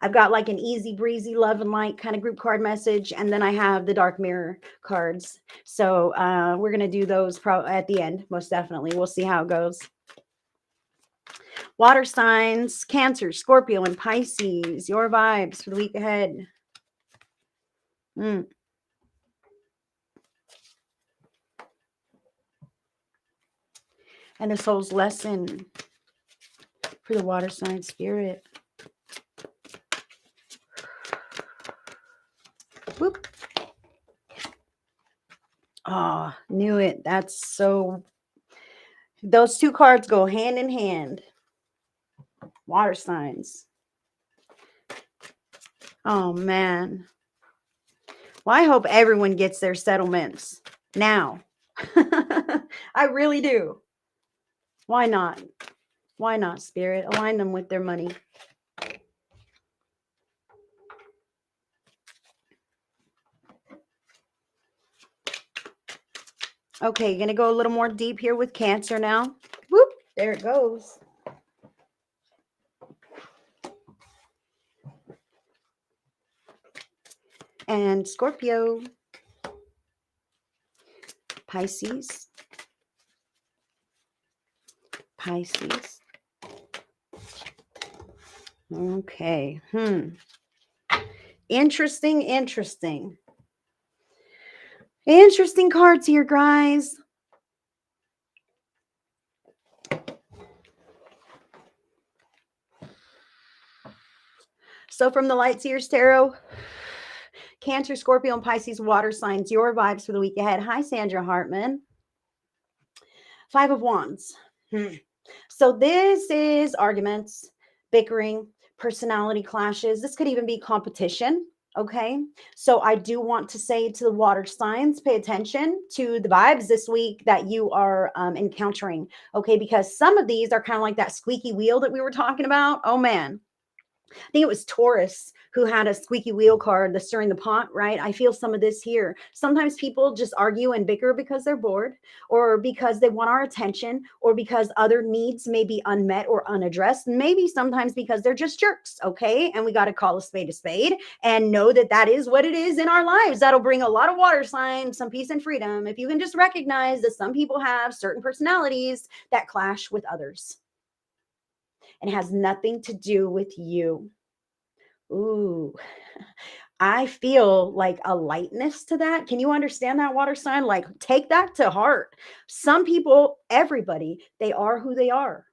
I've got like an easy breezy love and light kind of group card message, and then I have the dark mirror cards. So we're going to do those at the end, most definitely. We'll see how it goes. Water signs, Cancer, Scorpio, and Pisces. Your vibes for the week ahead. And the soul's lesson for the water sign spirit. Whoop. Oh, knew it. That's so. Those two cards go hand in hand. Water signs. Oh, man. Well, I hope everyone gets their settlements now. I really do. Why not? Why not, Spirit? Align them with their money. Okay, going to go a little more deep here with Cancer now. Whoop, there it goes. And Scorpio, Pisces, Pisces. Okay. Interesting, interesting. Interesting cards here, guys. So from the Light Seers Tarot, Cancer, Scorpio, and Pisces water signs, your vibes for the week ahead. Hi, Sandra Hartman. 5 of Wands. So this is arguments, bickering, personality clashes. This could even be competition. Okay. So I do want to say to the water signs, pay attention to the vibes this week that you are encountering. Okay. Because some of these are kind of like that squeaky wheel that we were talking about. Oh, man. I think it was Taurus who had a squeaky wheel card, the stirring the pot, right? I feel some of this here. Sometimes people just argue and bicker because they're bored, or because they want our attention, or because other needs may be unmet or unaddressed. Maybe sometimes because they're just jerks, okay? And we got to call a spade and know that that is what it is in our lives. That'll bring a lot of water signs, some peace and freedom. If you can just recognize that some people have certain personalities that clash with others. And it has nothing to do with you. Ooh, I feel like a lightness to that. Can you understand that, water sign? Like, take that to heart. Some people, everybody, they are who they are.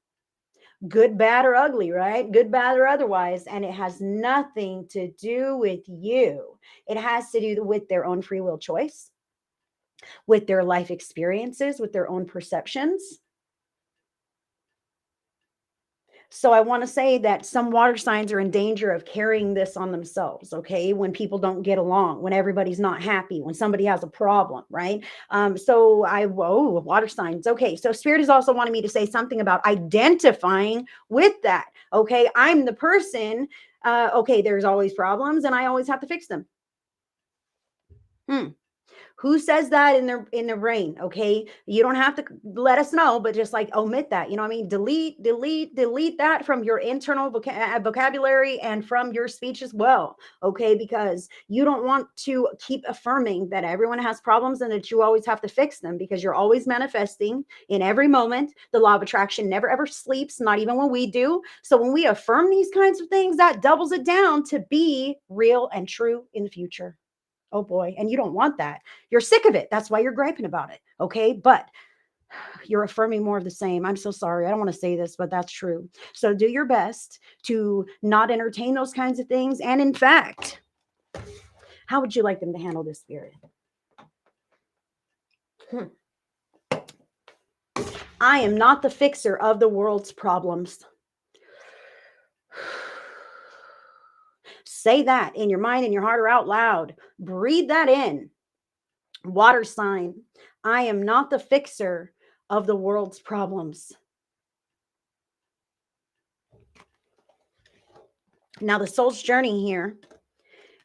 Good, bad, or ugly, right? Good, bad, or otherwise. And it has nothing to do with you. It has to do with their own free will choice, with their life experiences, with their own perceptions. So I want to say that some water signs are in danger of carrying this on themselves, okay? When people don't get along, when everybody's not happy, when somebody has a problem, right? Water signs. Okay, so Spirit is also wanting me to say something about identifying with that, okay? I'm the person, okay, there's always problems and I always have to fix them. Who says that in their brain? Okay. You don't have to let us know, but just like omit that. You know what I mean? Delete that from your internal vocabulary and from your speech as well. Okay. Because you don't want to keep affirming that everyone has problems and that you always have to fix them, because you're always manifesting in every moment. The law of attraction never ever sleeps, not even when we do. So when we affirm these kinds of things, that doubles it down to be real and true in the future. Oh boy. And you don't want that. You're sick of it. That's why you're griping about it. Okay. But you're affirming more of the same. I'm so sorry. I don't want to say this, but that's true. So do your best to not entertain those kinds of things. And in fact, how would you like them to handle this, Spirit? I am not the fixer of the world's problems. Say that in your mind, in your heart, or out loud. Breathe that in. Water sign. I am not the fixer of the world's problems. Now, the soul's journey here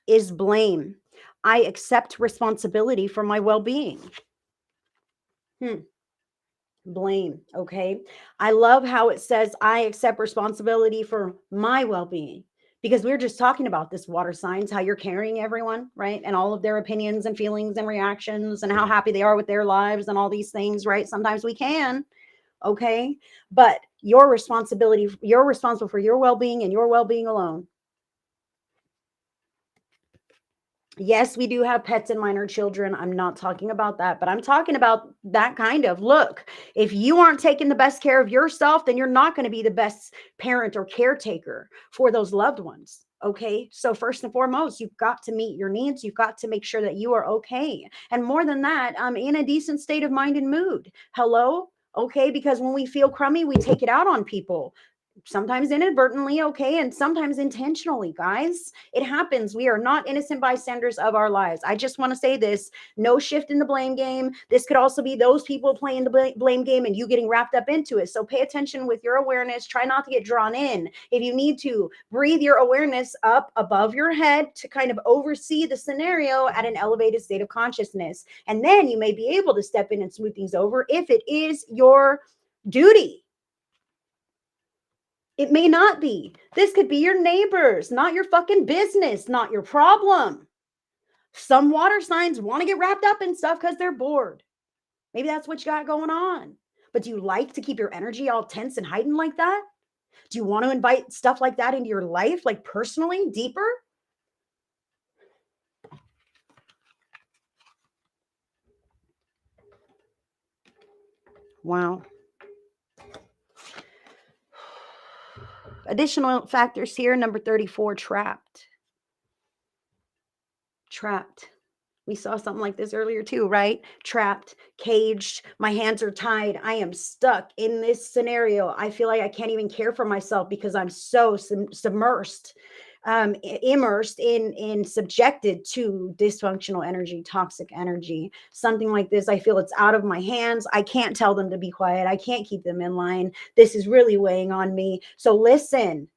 is blame. I accept responsibility for my well-being. Blame. Okay. I love how it says I accept responsibility for my well-being, because we were just talking about this, water signs, how you're carrying everyone, right? And all of their opinions and feelings and reactions and how happy they are with their lives and all these things, right? Sometimes we can. Okay. But you're responsible for your well-being and your well-being alone. Yes, we do have pets and minor children. I'm not talking about that, but I'm talking about that kind of look. If you aren't taking the best care of yourself, then you're not going to be the best parent or caretaker for those loved ones. Okay. So first and foremost, you've got to meet your needs. You've got to make sure that you are okay. And more than that, in a decent state of mind and mood. Hello. Okay. Because when we feel crummy, we take it out on people. sometimes inadvertently, okay, and sometimes intentionally, guys. It happens. We are not innocent bystanders of our lives. I just want to say this: no shift in the blame game. This could also be those people playing the blame game and you getting wrapped up into it. So pay attention with your awareness. Try not to get drawn in. If you need to, breathe your awareness up above your head to kind of oversee the scenario at an elevated state of consciousness. And then you may be able to step in and smooth things over if it is your duty. It may not be. This could be your neighbors, not your fucking business, not your problem. Some water signs want to get wrapped up in stuff because they're bored. Maybe that's what you got going on. But do you like to keep your energy all tense and heightened like that? Do you want to invite stuff like that into your life, like personally, deeper? Wow. Additional factors here. Number 34, trapped. Trapped. We saw something like this earlier too, right? Trapped, caged, my hands are tied. I am stuck in this scenario. I feel like I can't even care for myself because I'm so submersed, immersed in subjected to dysfunctional energy, toxic energy. Something like this, I feel it's out of my hands. I can't tell them to be quiet. I can't keep them in line. This is really weighing on me. So listen.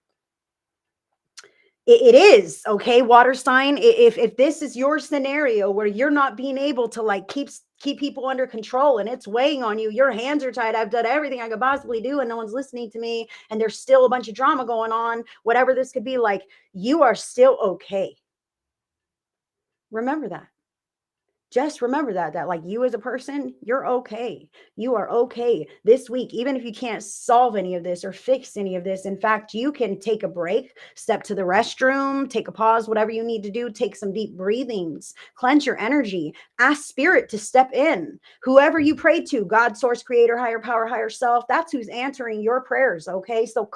It is okay, water sign. If this is your scenario where you're not being able to like keep people under control and it's weighing on you, your hands are tied. I've done everything I could possibly do and no one's listening to me, and there's still a bunch of drama going on. Whatever this could be, like, you are still okay. Remember that. Just remember that like you as a person, you're okay. You are okay this week, even if you can't solve any of this or fix any of this. In fact, you can take a break, step to the restroom, take a pause, whatever you need to do, take some deep breathings, cleanse your energy, ask spirit to step in. Whoever you pray to, God, source, creator, higher power, higher self, that's who's answering your prayers. Okay. So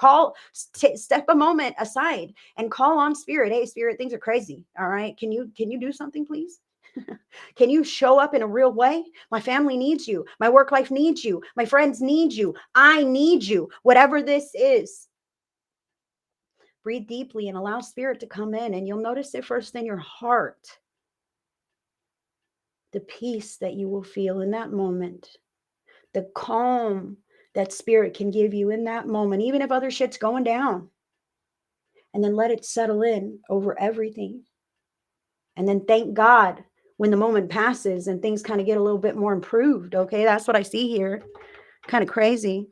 step a moment aside and call on spirit. Hey, spirit, things are crazy. All right. Can you do something, please? Can you show up in a real way? My family needs you. My work life needs you. My friends need you. I need you. Whatever this is. Breathe deeply and allow spirit to come in, and you'll notice it first in your heart. The peace that you will feel in that moment. The calm that spirit can give you in that moment, even if other shit's going down. And then let it settle in over everything. And then thank God when the moment passes and things kind of get a little bit more improved. Okay, that's what I see here. Kind of crazy.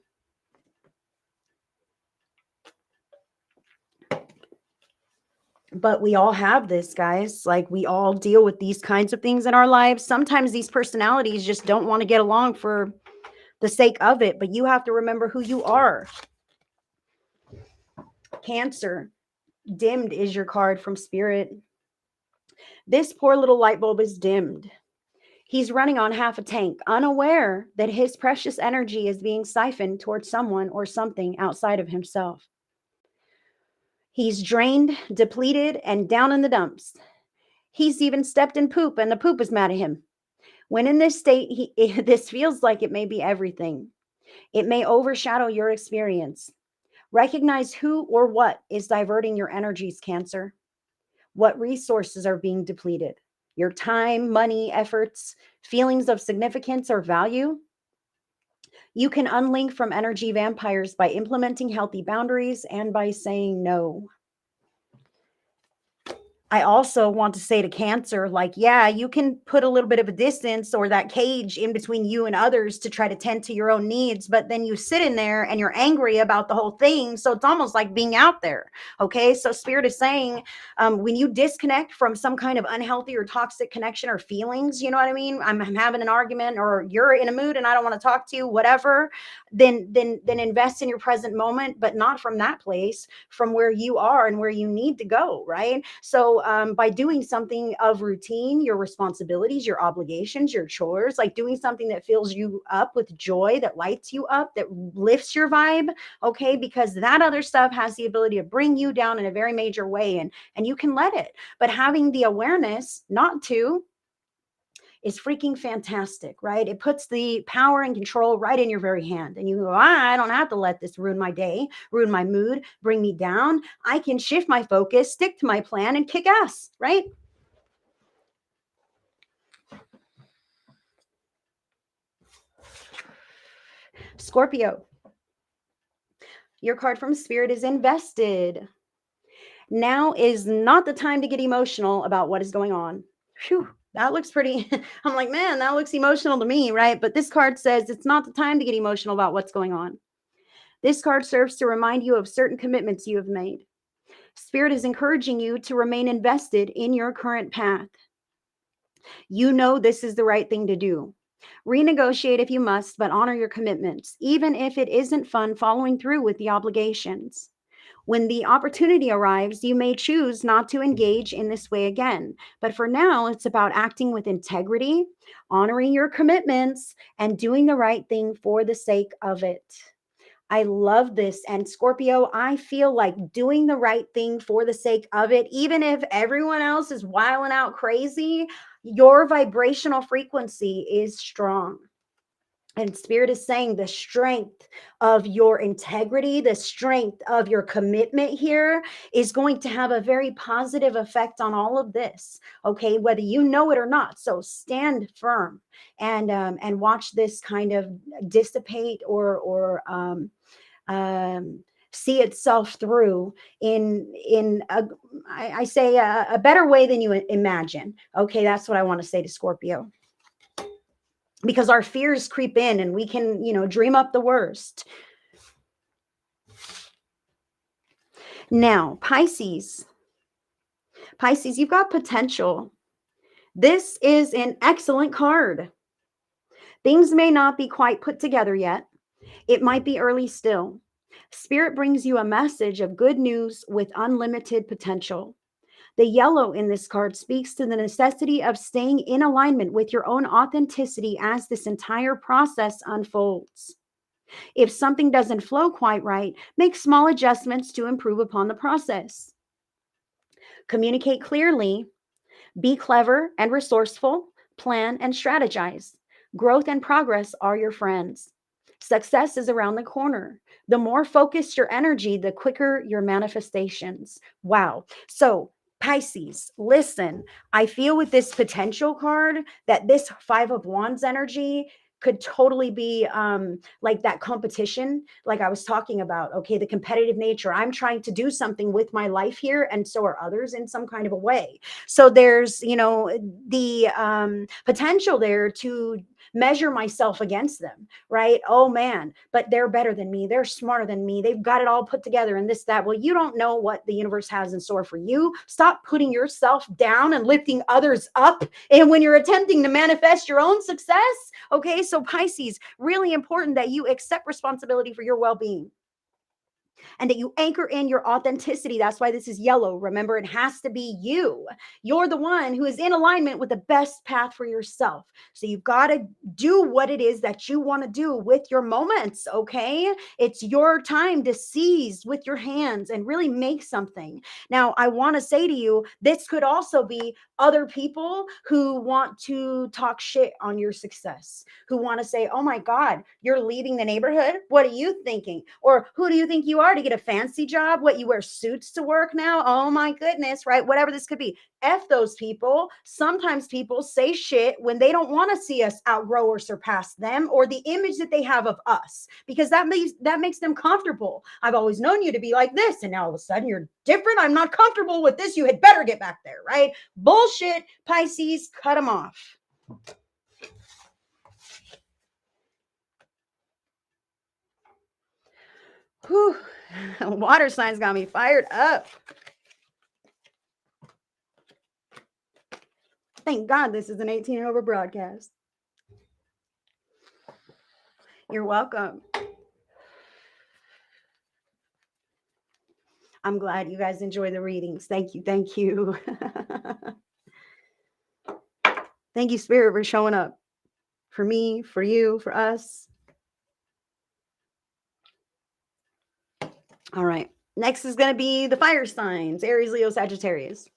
But we all have this, guys. Like, we all deal with these kinds of things in our lives. Sometimes these personalities just don't want to get along for the sake of it, but you have to remember who you are. Cancer, dimmed is your card from spirit. This poor little light bulb is dimmed. He's running on half a tank, unaware that his precious energy is being siphoned towards someone or something outside of himself. He's drained, depleted, and down in the dumps. He's even stepped in poop, and the poop is mad at him. When in this state, this feels like it may be everything. It may overshadow your experience. Recognize who or what is diverting your energies, Cancer. What resources are being depleted? Your time, money, efforts, feelings of significance or value? You can unlink from energy vampires by implementing healthy boundaries and by saying no. I also want to say to Cancer, like, yeah, you can put a little bit of a distance or that cage in between you and others to try to tend to your own needs, but then you sit in there and you're angry about the whole thing. So it's almost like being out there. Okay. So spirit is saying, when you disconnect from some kind of unhealthy or toxic connection or feelings, you know what I mean? I'm having an argument, or you're in a mood and I don't want to talk to you, whatever, then invest in your present moment, but not from that place, from where you are and where you need to go. Right. So by doing something of routine, your responsibilities, your obligations, your chores, like doing something that fills you up with joy, that lights you up, that lifts your vibe, okay? Because that other stuff has the ability to bring you down in a very major way, and you can let it. But having the awareness not to, is freaking fantastic, right? It puts the power and control right in your very hand. And you go, I don't have to let this ruin my day, ruin my mood, bring me down. I can shift my focus, stick to my plan, and kick ass, right? Scorpio, your card from Spirit is invested. Now is not the time to get emotional about what is going on. Phew, that looks pretty. I'm like, man, that looks emotional to me, right? But this card says it's not the time to get emotional about what's going on. This card serves to remind you of certain commitments you have made. Spirit is encouraging you to remain invested in your current path. You know this is the right thing to do. Renegotiate if you must, but honor your commitments, even if it isn't fun following through with the obligations. When the opportunity arrives, you may choose not to engage in this way again. But for now, it's about acting with integrity, honoring your commitments, and doing the right thing for the sake of it. I love this. And Scorpio, I feel like doing the right thing for the sake of it, even if everyone else is wilding out crazy, your vibrational frequency is strong. And Spirit is saying the strength of your integrity, the strength of your commitment here is going to have a very positive effect on all of this. Okay, whether you know it or not. So stand firm and watch this kind of dissipate or see itself through in I say a better way than you imagine. Okay, that's what I want to say to Scorpio, because our fears creep in and we can, dream up the worst. Now, Pisces, you've got potential. This is an excellent card. Things may not be quite put together yet. It might be early still. Spirit brings you a message of good news with unlimited potential. The yellow in this card speaks to the necessity of staying in alignment with your own authenticity as this entire process unfolds. If something doesn't flow quite right, make small adjustments to improve upon the process. Communicate clearly, be clever and resourceful, plan and strategize. Growth and progress are your friends. Success is around the corner. The more focused your energy, the quicker your manifestations. Wow. So, Pisces, listen, I feel with this potential card that this Five of Wands energy could totally be like that competition, like I was talking about. Okay, the competitive nature. I'm trying to do something with my life here, and so are others in some kind of a way. So there's, the potential there to measure myself against them, right? Oh man, but they're better than me. They're smarter than me. They've got it all put together and this, that. Well, you don't know what the universe has in store for you. Stop putting yourself down and lifting others up. And when you're attempting to manifest your own success, okay, so Pisces, really important that you accept responsibility for your well-being and that you anchor in your authenticity. That's why this is yellow. Remember, it has to be you. You're the one who is in alignment with the best path for yourself. So you've got to do what it is that you want to do with your moments, okay? It's your time to seize with your hands and really make something. Now, I want to say to you, this could also be other people who want to talk shit on your success, who want to say, oh my God, you're leaving the neighborhood. What are you thinking? Or who do you think you are to get a fancy job? What, you wear suits to work now? Oh my goodness, right? Whatever this could be. F those people. Sometimes people say shit when they don't want to see us outgrow or surpass them or the image that they have of us, because that makes them comfortable. I've always known you to be like this, and now all of a sudden you're different. I'm not comfortable with this. You had better get back there, right? Bullshit. Pisces, cut them off. Whew. Water signs got me fired up. Thank God this is an 18 and over broadcast. You're welcome. I'm glad you guys enjoy the readings. Thank you. Thank you. Thank you, Spirit, for showing up for me, for you, for us. All right. Next is going to be the fire signs, Aries, Leo, Sagittarius.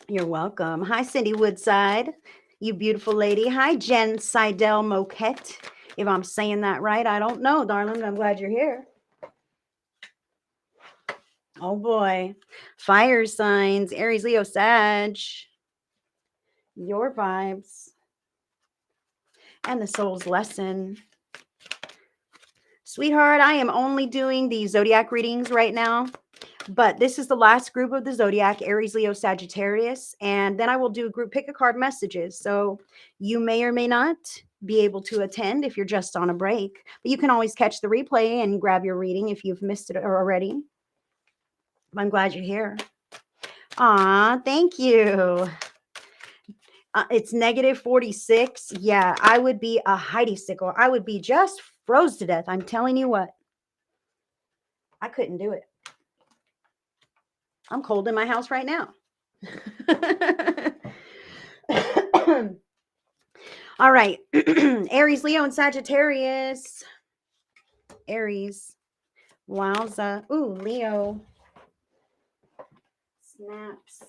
You're welcome. Hi, Cindy Woodside, you beautiful lady. Hi, Jen Seidel Moquette. If I'm saying that right, I don't know, darling. I'm glad you're here. Oh boy. Fire signs, Aries, Leo, Sag. Your vibes. And the soul's lesson. Sweetheart, I am only doing the zodiac readings right now, but this is the last group of the zodiac, Aries, Leo, Sagittarius, and then I will do a group pick a card messages. So you may or may not be able to attend if you're just on a break, but you can always catch the replay and grab your reading if you've missed it already. I'm glad you're here. Aw, thank you. It's negative 46. Yeah, I would be a Heidi sickle. I would be just froze to death. I'm telling you what. I couldn't do it. I'm cold in my house right now. All right. Aries, Leo, and Sagittarius. Aries. Wowza. Ooh, Leo. Snaps.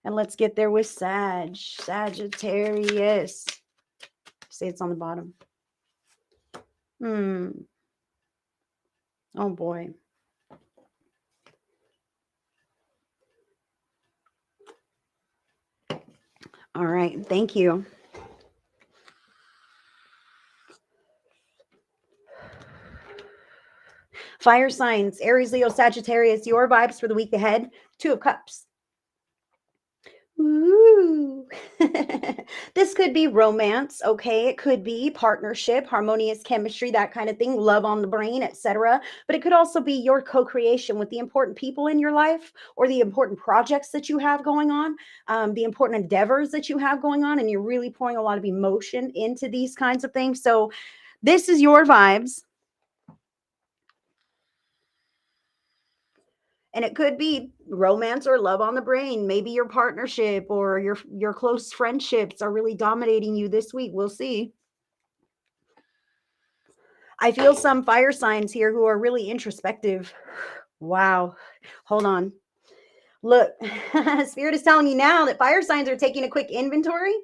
And let's get there with Sagittarius. See, it's on the bottom. Oh boy. All right. Thank you. Fire signs, Aries, Leo, Sagittarius, your vibes for the week ahead. 2 of Cups. Ooh. This could be romance, okay? It could be partnership, harmonious chemistry, that kind of thing, love on the brain, etc. But it could also be your co-creation with the important people in your life or the important projects that you have going on, the important endeavors that you have going on, and you're really pouring a lot of emotion into these kinds of things. So this is your vibes. And it could be romance or love on the brain. Maybe your partnership or your close friendships are really dominating you this week. We'll see. I feel some fire signs here who are really introspective. Wow. Hold on. Look, Spirit is telling me now that fire signs are taking a quick inventory.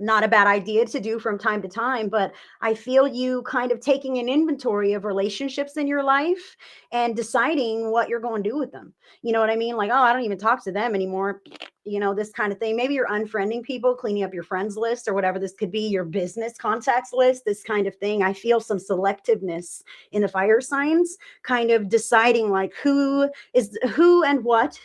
Not a bad idea to do from time to time, but I feel you kind of taking an inventory of relationships in your life and deciding what you're going to do with them. You know what I mean? Like, oh, I don't even talk to them anymore. You know, this kind of thing. Maybe you're unfriending people, cleaning up your friends list or whatever this could be, your business contacts list, this kind of thing. I feel some selectiveness in the fire signs, kind of deciding like who and what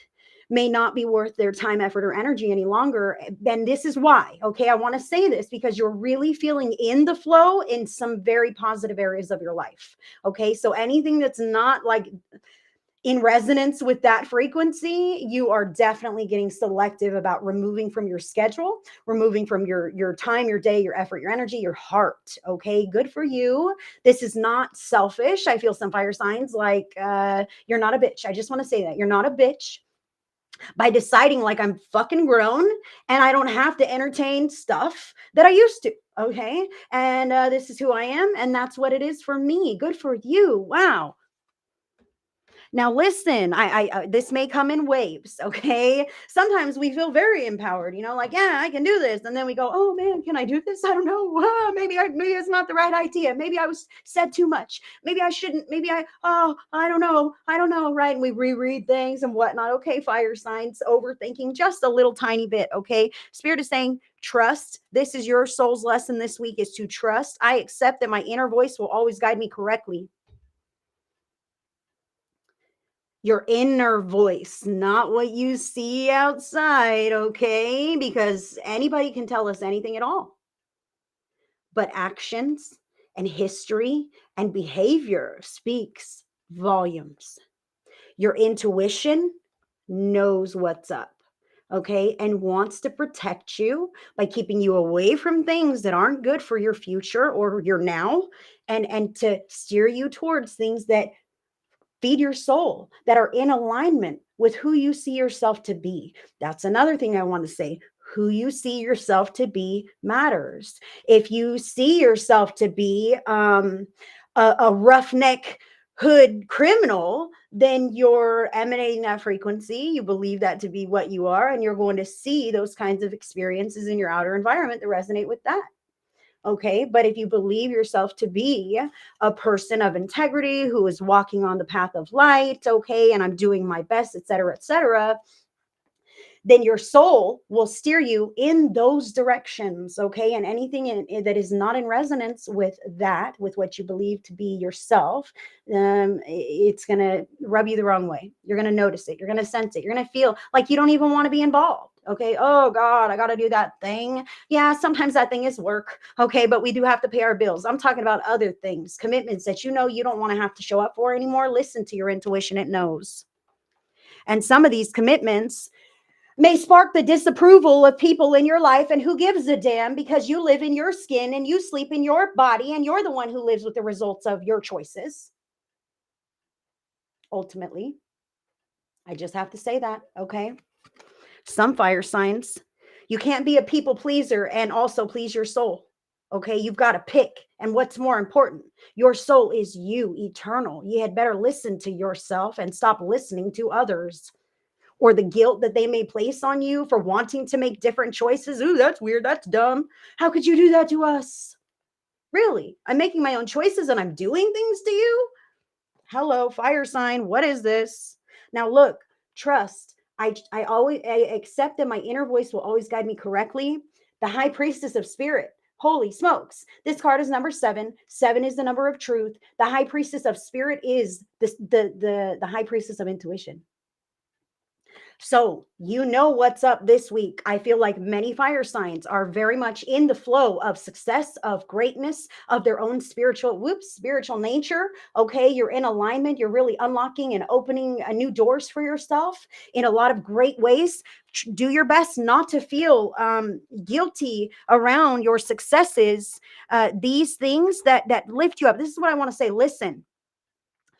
may not be worth their time, effort, or energy any longer. Then this is why. Okay. I want to say this because you're really feeling in the flow in some very positive areas of your life. Okay. So anything that's not like in resonance with that frequency, you are definitely getting selective about removing from your schedule, removing from your time, your day, your effort, your energy, your heart. Okay, good for you. This is not selfish. I feel some fire signs like you're not a bitch. I just want to say that you're not a bitch by deciding like I'm fucking grown and I don't have to entertain stuff that I used to. Okay. And this is who I am. And that's what it is for me. Good for you. Wow. Now listen, I this may come in waves, okay? Sometimes we feel very empowered, you know, like, yeah, I can do this. And then we go, oh man, can I do this? I don't know. Maybe it's not the right idea. Maybe I was said too much. Maybe I shouldn't. Maybe I don't know. I don't know, right? And we reread things and whatnot. Okay, fire signs, overthinking just a little tiny bit, okay? Spirit is saying, trust. This is your soul's lesson this week is to trust. I accept that my inner voice will always guide me correctly. Your inner voice, not what you see outside, okay? Because anybody can tell us anything at all. But actions and history and behavior speaks volumes. Your intuition knows what's up, okay? And wants to protect you by keeping you away from things that aren't good for your future or your now and to steer you towards things that feed your soul, that are in alignment with who you see yourself to be. That's another thing I want to say. Who you see yourself to be matters. If you see yourself to be a roughneck hood criminal, then you're emanating that frequency. You believe that to be what you are, and you're going to see those kinds of experiences in your outer environment that resonate with that. Okay. But if you believe yourself to be a person of integrity who is walking on the path of light, okay, and I'm doing my best, et cetera, then your soul will steer you in those directions. Okay. And anything that is not in resonance with that, with what you believe to be yourself, it's going to rub you the wrong way. You're going to notice it. You're going to sense it. You're going to feel like you don't even want to be involved. Okay. Oh God, I got to do that thing. Yeah. Sometimes that thing is work. Okay. But we do have to pay our bills. I'm talking about other things, commitments that you don't want to have to show up for anymore. Listen to your intuition. It knows. And some of these commitments may spark the disapproval of people in your life. And who gives a damn, because you live in your skin and you sleep in your body, and you're the one who lives with the results of your choices. Ultimately, I just have to say that. Okay. Some fire signs, you can't be a people pleaser and also please your soul. Okay. You've got to pick. And what's more important? Your soul is you, eternal. You had better listen to yourself and stop listening to others, or the guilt that they may place on you for wanting to make different choices. Ooh, that's weird. That's dumb. How could you do that to us? Really? I'm making my own choices and I'm doing things to you? Hello, fire sign. What is this? Now, look, trust. I accept that my inner voice will always guide me correctly. The high priestess of spirit. Holy smokes. This card is number 7. 7 is the number of truth. The high priestess of spirit is the high priestess of intuition. So, you know what's up this week. I feel like many fire signs are very much in the flow of success, of greatness, of their own spiritual nature. Okay. You're in alignment. You're really unlocking and opening new doors for yourself in a lot of great ways. Do your best not to feel guilty around your successes. These things that lift you up. This is what I want to say. Listen,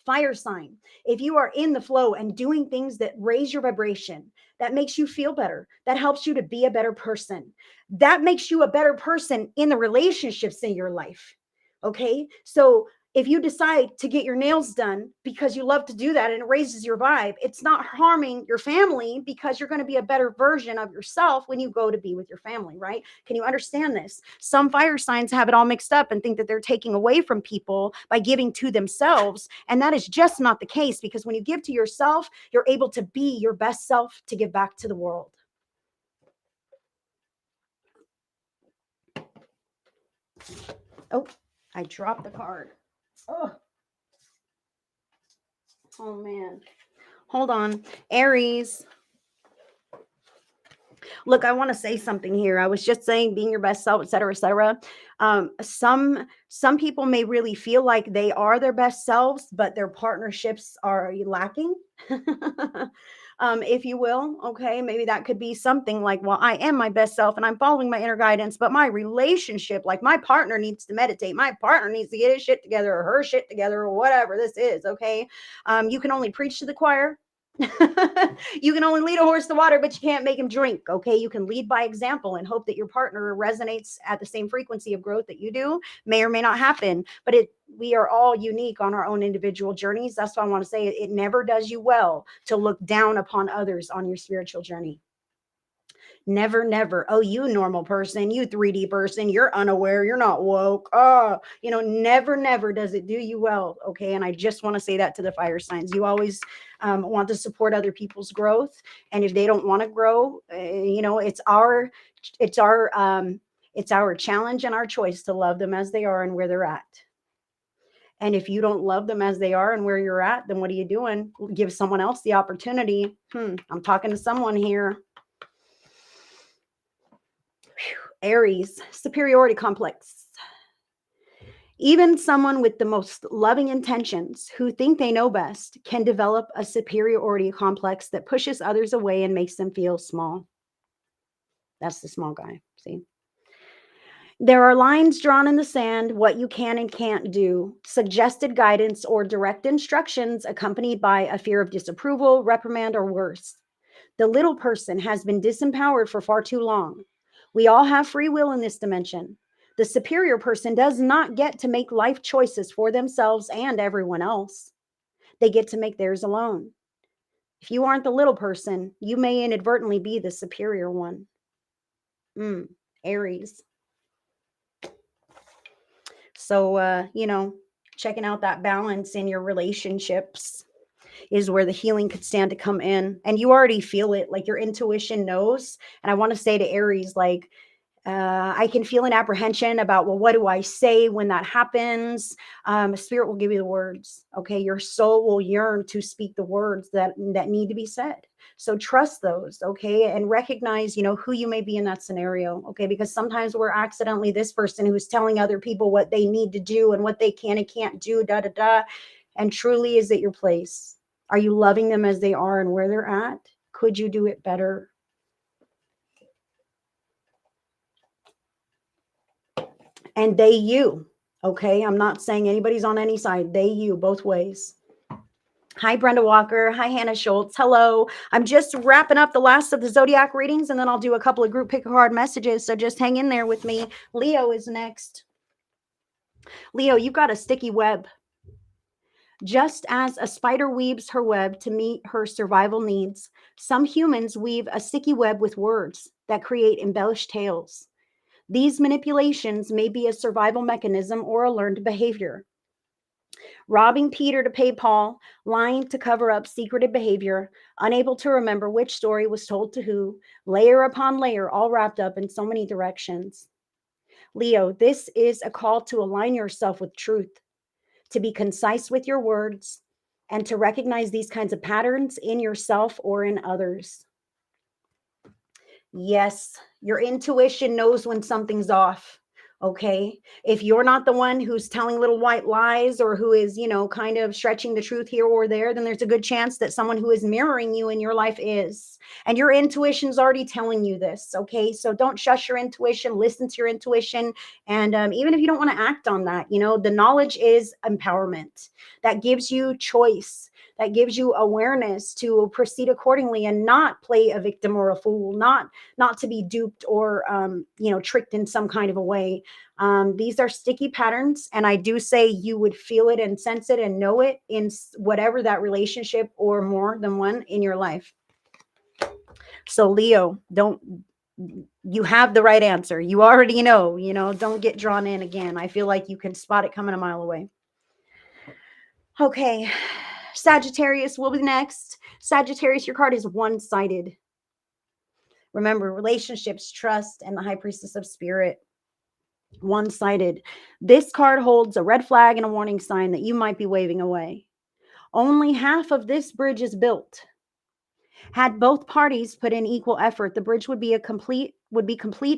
fire sign, if you are in the flow and doing things that raise your vibration, that makes you feel better, that helps you to be a better person, that makes you a better person in the relationships in your life. Okay. So if you decide to get your nails done because you love to do that and it raises your vibe, it's not harming your family, because you're going to be a better version of yourself when you go to be with your family, right? Can you understand this? Some fire signs have it all mixed up and think that they're taking away from people by giving to themselves. And that is just not the case, because when you give to yourself, you're able to be your best self to give back to the world. Oh, I dropped the card. Oh, oh man. Hold on. Aries. Look, I want to say something here. I was just saying being your best self, et cetera, et cetera. Some people may really feel like they are their best selves, but their partnerships are lacking. If you will. Okay. Maybe that could be something like, well, I am my best self and I'm following my inner guidance, but my relationship, like my partner needs to meditate. My partner needs to get his shit together or her shit together or whatever this is. Okay. You can only preach to the choir. You can only lead a horse to water, but you can't make him drink. Okay. You can lead by example and hope that your partner resonates at the same frequency of growth that you do. May or may not happen, but we are all unique on our own individual journeys. That's why I want to say it never does you well to look down upon others on your spiritual journey. Never, never. Oh, you normal person, you 3D person, you're unaware, you're not woke. Oh, never, never does it do you well. Okay. And I just want to say that to the fire signs. You always want to support other people's growth. And if they don't want to grow, it's our challenge and our choice to love them as they are and where they're at. And if you don't love them as they are and where you're at, then what are you doing? Give someone else the opportunity. I'm talking to someone here. Aries, superiority complex. Even someone with the most loving intentions who think they know best can develop a superiority complex that pushes others away and makes them feel small. That's the small guy. See? There are lines drawn in the sand, what you can and can't do, suggested guidance or direct instructions accompanied by a fear of disapproval, reprimand, or worse. The little person has been disempowered for far too long. We all have free will in this dimension. The superior person does not get to make life choices for themselves and everyone else. they get to make theirs alone. If you aren't the little person, you may inadvertently be the superior one. Aries. So, checking out that balance in your relationships is where the healing could stand to come in. And you already feel it, like your intuition knows. And I want to say to Aries, like, I can feel an apprehension about, well, what do I say when that happens? Spirit will give you the words. Okay. Your soul will yearn to speak the words that need to be said. So trust those. Okay. And recognize, who you may be in that scenario. Okay. Because sometimes we're accidentally this person who's telling other people what they need to do and what they can and can't do, da, da, da. And truly, is it your place? Are you loving them as they are and where they're at? Could you do it better? And they, you. Okay. I'm not saying anybody's on any side. They, you, both ways. Hi, Brenda Walker. Hi, Hannah Schultz. Hello. I'm just wrapping up the last of the Zodiac readings, and then I'll do a couple of group pick a card messages. So just hang in there with me. Leo is next. Leo, you've got a sticky web. Just as a spider weaves her web to meet her survival needs, some humans weave a sticky web with words that create embellished tales. These manipulations may be a survival mechanism or a learned behavior. Robbing Peter to pay Paul, lying to cover up secretive behavior, unable to remember which story was told to who, layer upon layer, all wrapped up in so many directions. Leo, this is a call to align yourself with truth, to be concise with your words, and to recognize these kinds of patterns in yourself or in others. Yes, your intuition knows when something's off. Okay. If you're not the one who's telling little white lies or who is, kind of stretching the truth here or there, then there's a good chance that someone who is mirroring you in your life is. And your intuition's already telling you this. Okay. So don't shush your intuition, listen to your intuition. And even if you don't want to act on that, the knowledge is empowerment that gives you choice, that gives you awareness to proceed accordingly and not play a victim or a fool, not to be duped or, tricked in some kind of a way. These are sticky patterns. And I do say you would feel it and sense it and know it in whatever that relationship or more than one in your life. So Leo, you have the right answer. You already know, don't get drawn in again. I feel like you can spot it coming a mile away. Okay. Sagittarius will be next. Sagittarius, your card is one-sided. Remember, relationships, trust, and the High Priestess of Spirit. One-sided. This card holds a red flag and a warning sign that you might be waving away. Only half of this bridge is built. Had both parties put in equal effort, the bridge would be complete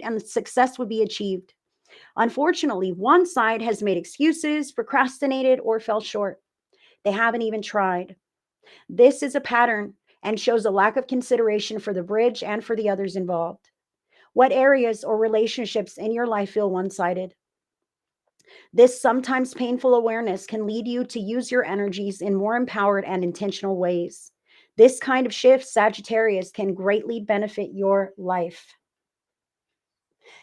and the success would be achieved. Unfortunately, one side has made excuses, procrastinated, or fell short. They haven't even tried. This is a pattern and shows a lack of consideration for the bridge and for the others involved. What areas or relationships in your life feel one-sided? This sometimes painful awareness can lead you to use your energies in more empowered and intentional ways. This kind of shift, Sagittarius, can greatly benefit your life.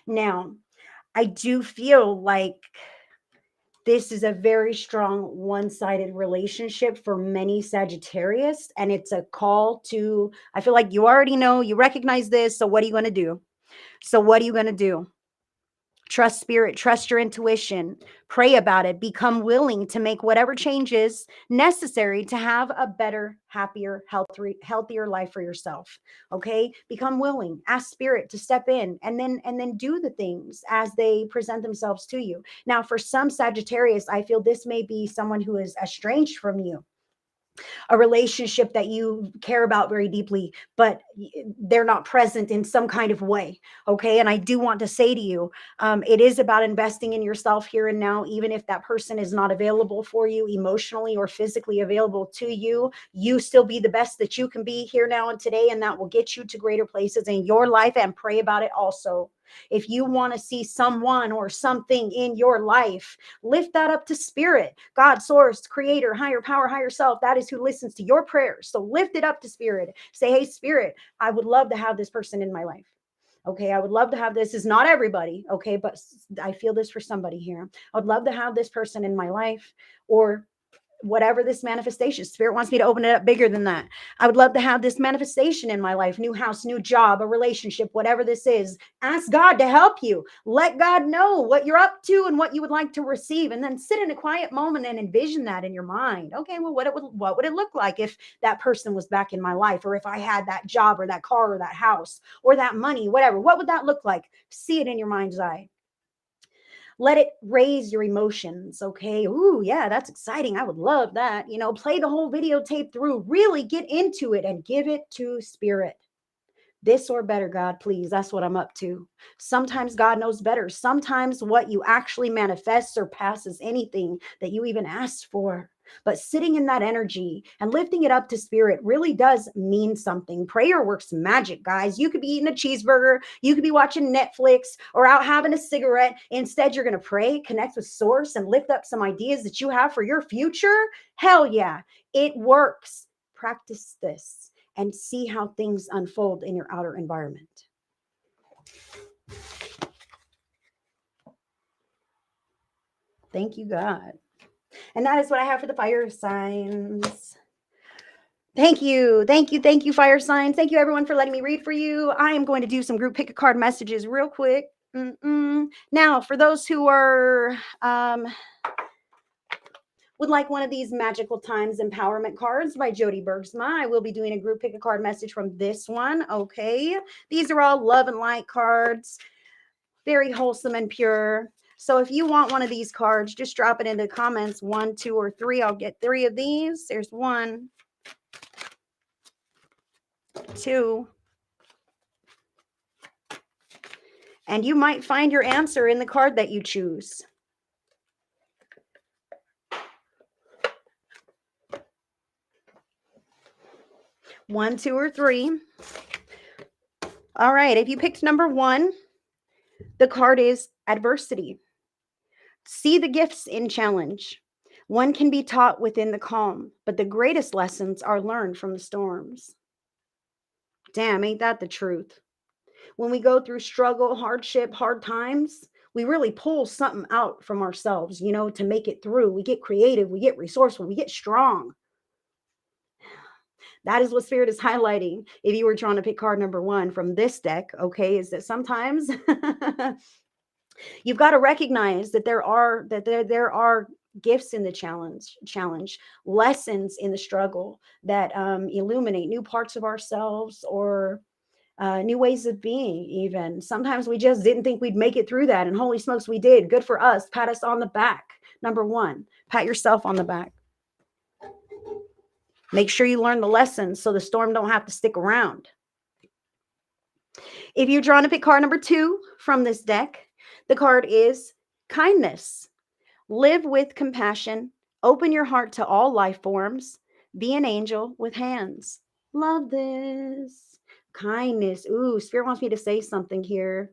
Now, I do feel like this is a very strong one-sided relationship for many Sagittarius, and it's a call to, I feel like you already know, you recognize this, so what are you going to do? Trust spirit, trust your intuition, pray about it, become willing to make whatever changes necessary to have a better, happier, healthier life for yourself. Okay. Become willing, ask spirit to step in and then do the things as they present themselves to you. Now, for some Sagittarius, I feel this may be someone who is estranged from you, a relationship that you care about very deeply, but they're not present in some kind of way. Okay. And I do want to say to you, it is about investing in yourself here and now, even if that person is not available for you emotionally or physically available to you, you still be the best that you can be here now and today. And that will get you to greater places in your life, and pray about it also. If you want to see someone or something in your life, lift that up to spirit, God, source, creator, higher power, higher self. That is who listens to your prayers. So lift it up to spirit. Say, hey, spirit, I would love to have this person in my life. Okay, I would love to have this. Is not everybody, okay, but I feel this for somebody here. I would love to have this person in my life, or whatever this manifestation, spirit wants me to open it up bigger than that. I would love to have this manifestation in my life, new house, new job, a relationship, whatever this is. Ask God to help you. Let God know what you're up to and what you would like to receive, and then sit in a quiet moment and envision that in your mind. Okay, well, what would it look like if that person was back in my life, or if I had that job or that car or that house or that money, whatever? What would that look like? See it in your mind's eye. Let it raise your emotions. Okay. Ooh, yeah, that's exciting. I would love that. Play the whole videotape through, really get into it and give it to spirit. This or better, God, please. That's what I'm up to. Sometimes God knows better. Sometimes what you actually manifest surpasses anything that you even asked for. But sitting in that energy and lifting it up to spirit really does mean something. Prayer works magic, guys. You could be eating a cheeseburger, you could be watching Netflix or out having a cigarette. Instead, you're going to pray, connect with source, and lift up some ideas that you have for your future. Hell yeah, it works. Practice this and see how things unfold in your outer environment. Thank you, God. And that is what I have for the fire signs. Thank you. Thank you. Thank you, fire signs. Thank you, everyone, for letting me read for you. I am going to do some group pick a card messages real quick. Now, for those who are would like one of these Magical Times Empowerment cards by Jody Bergsma, I will be doing a group pick a card message from this one. Okay. These are all love and light cards, very wholesome and pure. So if you want one of these cards, just drop it in the comments, 1, 2, or 3. I'll get 3 of these. There's 1, 2. And you might find your answer in the card that you choose. One, 2, or 3. All right. If you picked number 1, the card is adversity. See the gifts in challenge. One can be taught within the calm, but the greatest lessons are learned from the storms. Damn, ain't that the truth? When we go through struggle, hardship, hard times, we really pull something out from ourselves, to make it through. We get creative, we get resourceful, we get strong. That is what Spirit is highlighting. If you were trying to pick card number 1 from this deck, okay, is that sometimes you've got to recognize that there are gifts in the challenge, lessons in the struggle that illuminate new parts of ourselves, or new ways of being. Even sometimes we just didn't think we'd make it through that, and holy smokes, we did. Good for us. Pat us on the back. Number 1, pat yourself on the back. Make sure you learn the lessons so the storm don't have to stick around. If you're drawn to pick card number 2 from this deck, the card is kindness. Live with compassion. Open your heart to all life forms. Be an angel with hands. Love this. Kindness. Ooh, Spirit wants me to say something here.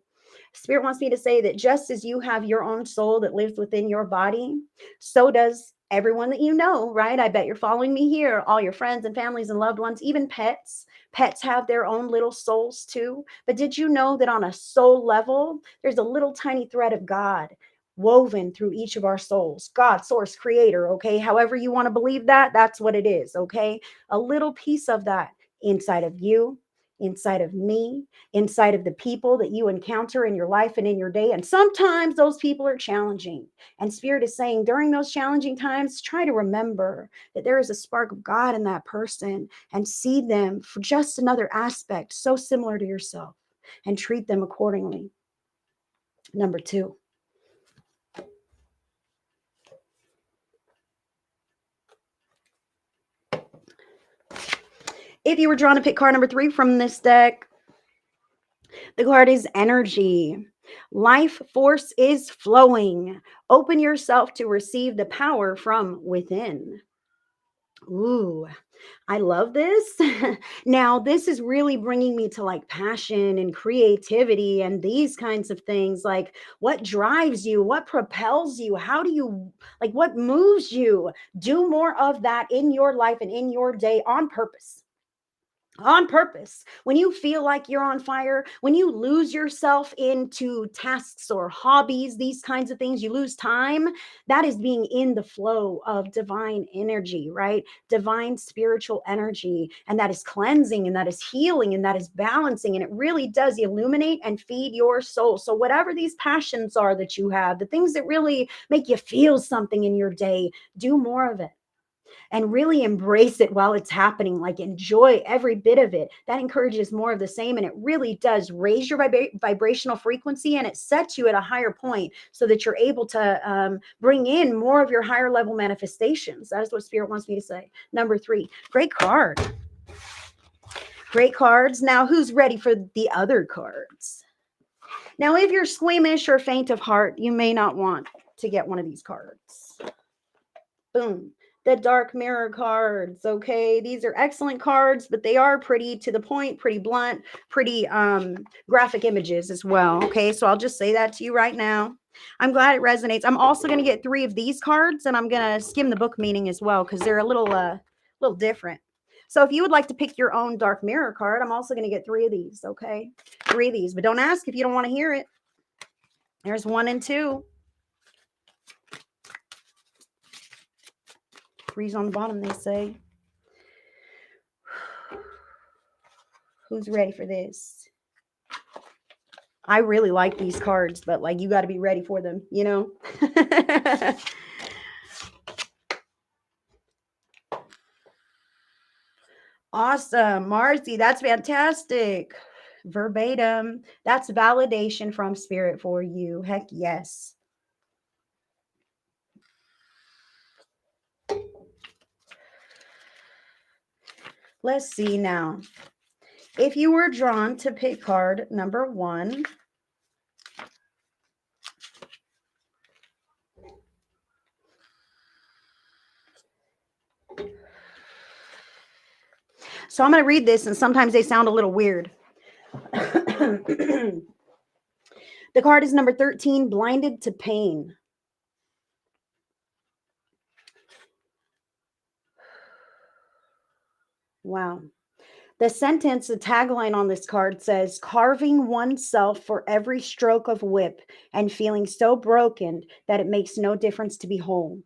Spirit wants me to say that just as you have your own soul that lives within your body, so does everyone that you know, right? I bet you're following me here. All your friends and families and loved ones, even pets. Pets have their own little souls too. But did you know that on a soul level, there's a little tiny thread of God woven through each of our souls? God, source, creator, okay? However you want to believe that, that's what it is, okay? A little piece of that inside of you, inside of me, inside of the people that you encounter in your life and in your day. And sometimes those people are challenging. And Spirit is saying during those challenging times, try to remember that there is a spark of God in that person, and see them for just another aspect so similar to yourself, and treat them accordingly. Number 2. If you were drawn to pick card number 3 from this deck, the card is energy. Life force is flowing. Open yourself to receive the power from within. Ooh, I love this. Now, this is really bringing me to like passion and creativity and these kinds of things. Like, what drives you? What propels you? How do you, like, what moves you? Do more of that in your life and in your day on purpose. on purpose. When you feel like you're on fire, when you lose yourself into tasks or hobbies, these kinds of things, you lose time, that is being in the flow of divine energy, right? Divine spiritual energy. And that is cleansing, and that is healing, and that is balancing. And it really does illuminate and feed your soul. So, whatever these passions are that you have, the things that really make you feel something in your day, do more of it and really embrace it while it's happening. Like, enjoy every bit of it. That encourages more of the same, and it really does raise your vibrational frequency, and it sets you at a higher point so that you're able to bring in more of your higher level manifestations. That is what spirit wants me to say. Number 3, great card. Great cards. Now, who's ready for the other cards? Now, if you're squeamish or faint of heart, you may not want to get one of these cards. Boom. The dark mirror cards. Okay, these are excellent cards, but they are pretty to the point, pretty blunt, pretty graphic images as well. Okay, so I'll just say that to you right now. I'm glad it resonates. I'm also going to get 3 of these cards, and I'm going to skim the book meaning as well, because they're a little different. So if you would like to pick your own dark mirror card, I'm also going to get 3 of these. Okay, 3 of these, but don't ask if you don't want to hear it. There's 1 and 2. 3's on the bottom, they say. Who's ready for this? I really like these cards, but like, you got to be ready for them, you know? Awesome. Marcy, that's fantastic. Verbatim. That's validation from spirit for you. Heck yes. Let's see now. If you were drawn to pick card number 1, so I'm going to read this, and sometimes they sound a little weird. The card is number 13, blinded to pain. Wow. The sentence, the tagline on this card says, carving oneself for every stroke of whip and feeling so broken that it makes no difference to be whole.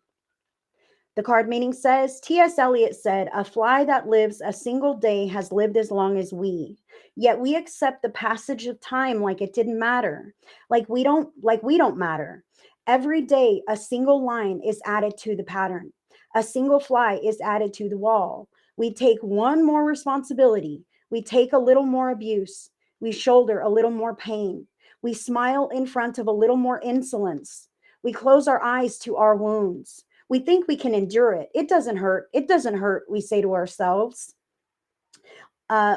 The card meaning says, T.S. Eliot said, a fly that lives a single day has lived as long as we. Yet we accept the passage of time like it didn't matter. Like we don't matter. Every day a single line is added to the pattern. A single fly is added to the wall. We take one more responsibility. We take a little more abuse. We shoulder a little more pain. We smile in front of a little more insolence. We close our eyes to our wounds. We think we can endure it. It doesn't hurt. It doesn't hurt, we say to ourselves.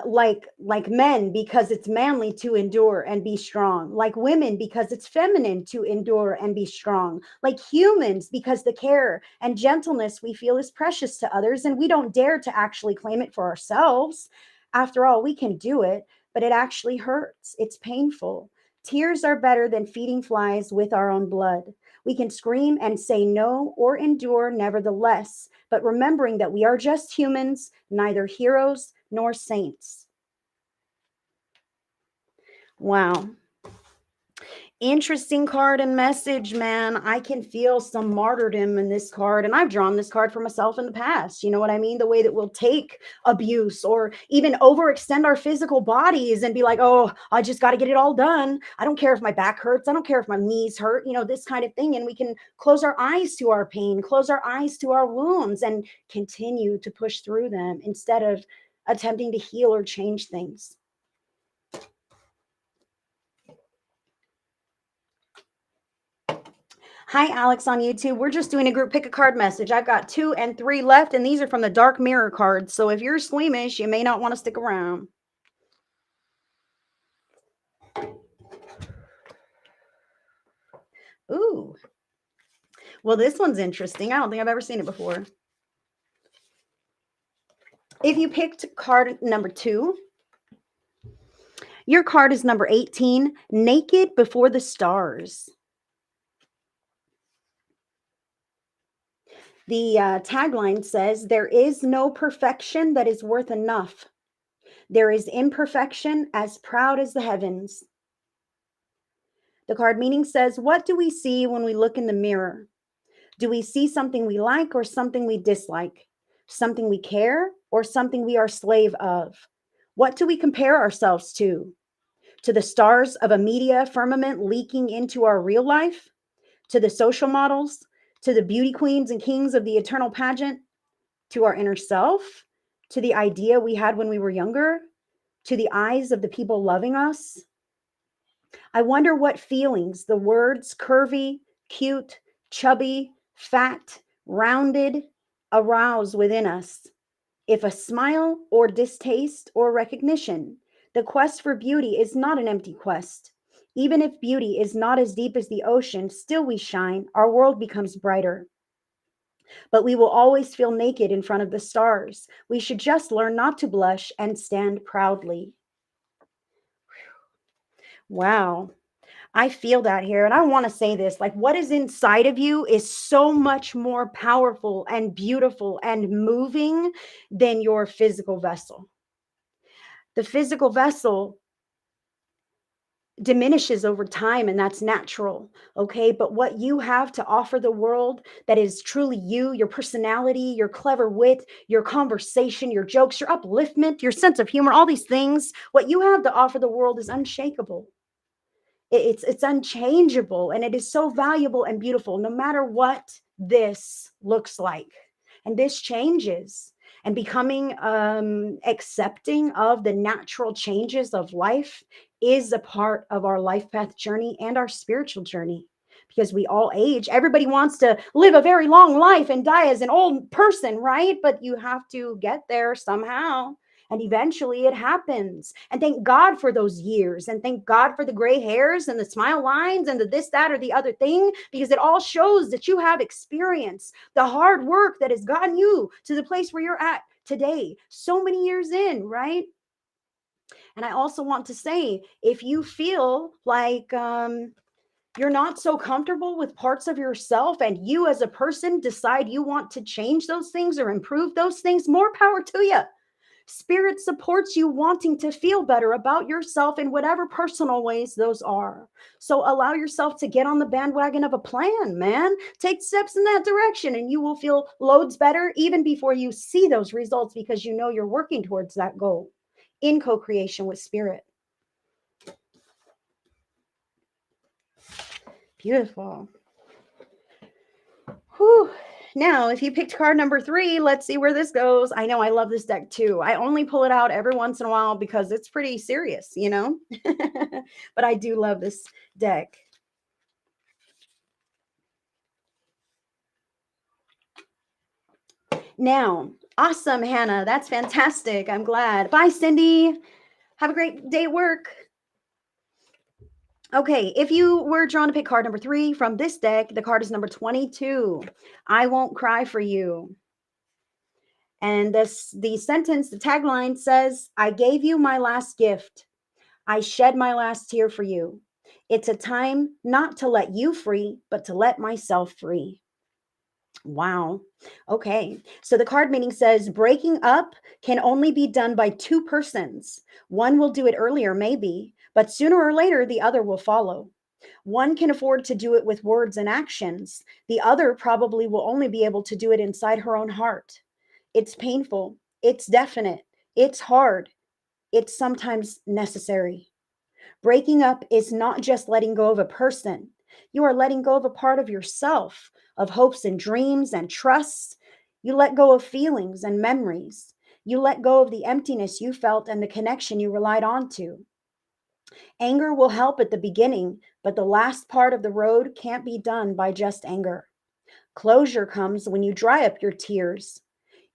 Like men, because it's manly to endure and be strong. Like women, because it's feminine to endure and be strong. Like humans, because the care and gentleness we feel is precious to others, and we don't dare to actually claim it for ourselves. After all, we can do it, but it actually hurts. It's painful. Tears are better than feeding flies with our own blood. We can scream and say no or endure nevertheless, but remembering that we are just humans, neither heroes nor saints. Wow. Interesting card and message, man. I can feel some martyrdom in this card, and I've drawn this card for myself in the past. You know what I mean? The way that we'll take abuse or even overextend our physical bodies and be like, oh, I just got to get it all done. I don't care if my back hurts. I don't care if my knees hurt, this kind of thing. And we can close our eyes to our pain, close our eyes to our wounds, and continue to push through them instead of attempting to heal or change things. Hi, Alex on YouTube. We're just doing a group pick a card message. I've got 2 and 3 left, and these are from the Dark Mirror cards. So if you're squeamish, you may not want to stick around. Ooh. Well, this one's interesting. I don't think I've ever seen it before. If you picked card number 2, your card is number 18, Naked Before the Stars. The tagline says, there is no perfection that is worth enough. There is imperfection as proud as the heavens. The card meaning says, what do we see when we look in the mirror? Do we see something we like or something we dislike? Something we care or something we are slave of? What do we compare ourselves to? To the stars of a media firmament leaking into our real life? To the social models? To the beauty queens and kings of the eternal pageant? To our inner self? To the idea we had when we were younger? To the eyes of the people loving us? I wonder what feelings the words curvy, cute, chubby, fat, rounded arouse within us. If a smile or distaste or recognition, the quest for beauty is not an empty quest. Even if beauty is not as deep as the ocean, still we shine, our world becomes brighter. But we will always feel naked in front of the stars. We should just learn not to blush and stand proudly. Wow. I feel that here. And I want to say this, like, what is inside of you is so much more powerful and beautiful and moving than your physical vessel. The physical vessel diminishes over time, and that's natural. Okay. But what you have to offer the world that is truly you, your personality, your clever wit, your conversation, your jokes, your upliftment, your sense of humor, all these things, what you have to offer the world is unshakable. It's unchangeable, and it is so valuable and beautiful no matter what this looks like. And this changes, and becoming accepting of the natural changes of life is a part of our life path journey and our spiritual journey, because we all age. Everybody wants to live a very long life and die as an old person, right? But you have to get there somehow, and eventually it happens. And thank God for those years. And thank God for the gray hairs and the smile lines and the this, that, or the other thing, because it all shows that you have experience, the hard work that has gotten you to the place where you're at today, so many years in, right? And I also want to say, if you feel like you're not so comfortable with parts of yourself, and you as a person decide you want to change those things or improve those things, more power to you. Spirit supports you wanting to feel better about yourself in whatever personal ways those are. So allow yourself to get on the bandwagon of a plan, man. Take steps in that direction, and you will feel loads better even before you see those results, because you know you're working towards that goal in co-creation with spirit. Beautiful. Whew. Now, if you picked card number 3, let's see where this goes. I know I love this deck too. I only pull it out every once in a while because it's pretty serious, you know? But I do love this deck. Now, awesome, Hannah. That's fantastic. I'm glad. Bye, Cindy. Have a great day at work. Okay, if you were drawn to pick card number 3 from this deck, the card is number 22. I won't cry for you. And the sentence, the tagline says, I gave you my last gift. I shed my last tear for you. It's a time not to let you free, but to let myself free. Wow. Okay. So the card meaning says breaking up can only be done by two persons. One will do it earlier, maybe, but sooner or later, the other will follow. One can afford to do it with words and actions. The other probably will only be able to do it inside her own heart. It's painful. It's definite. It's hard. It's sometimes necessary. Breaking up is not just letting go of a person. You are letting go of a part of yourself, of hopes and dreams and trusts. You let go of feelings and memories. You let go of the emptiness you felt and the connection you relied on to. Anger will help at the beginning, but the last part of the road can't be done by just anger. Closure comes when you dry up your tears.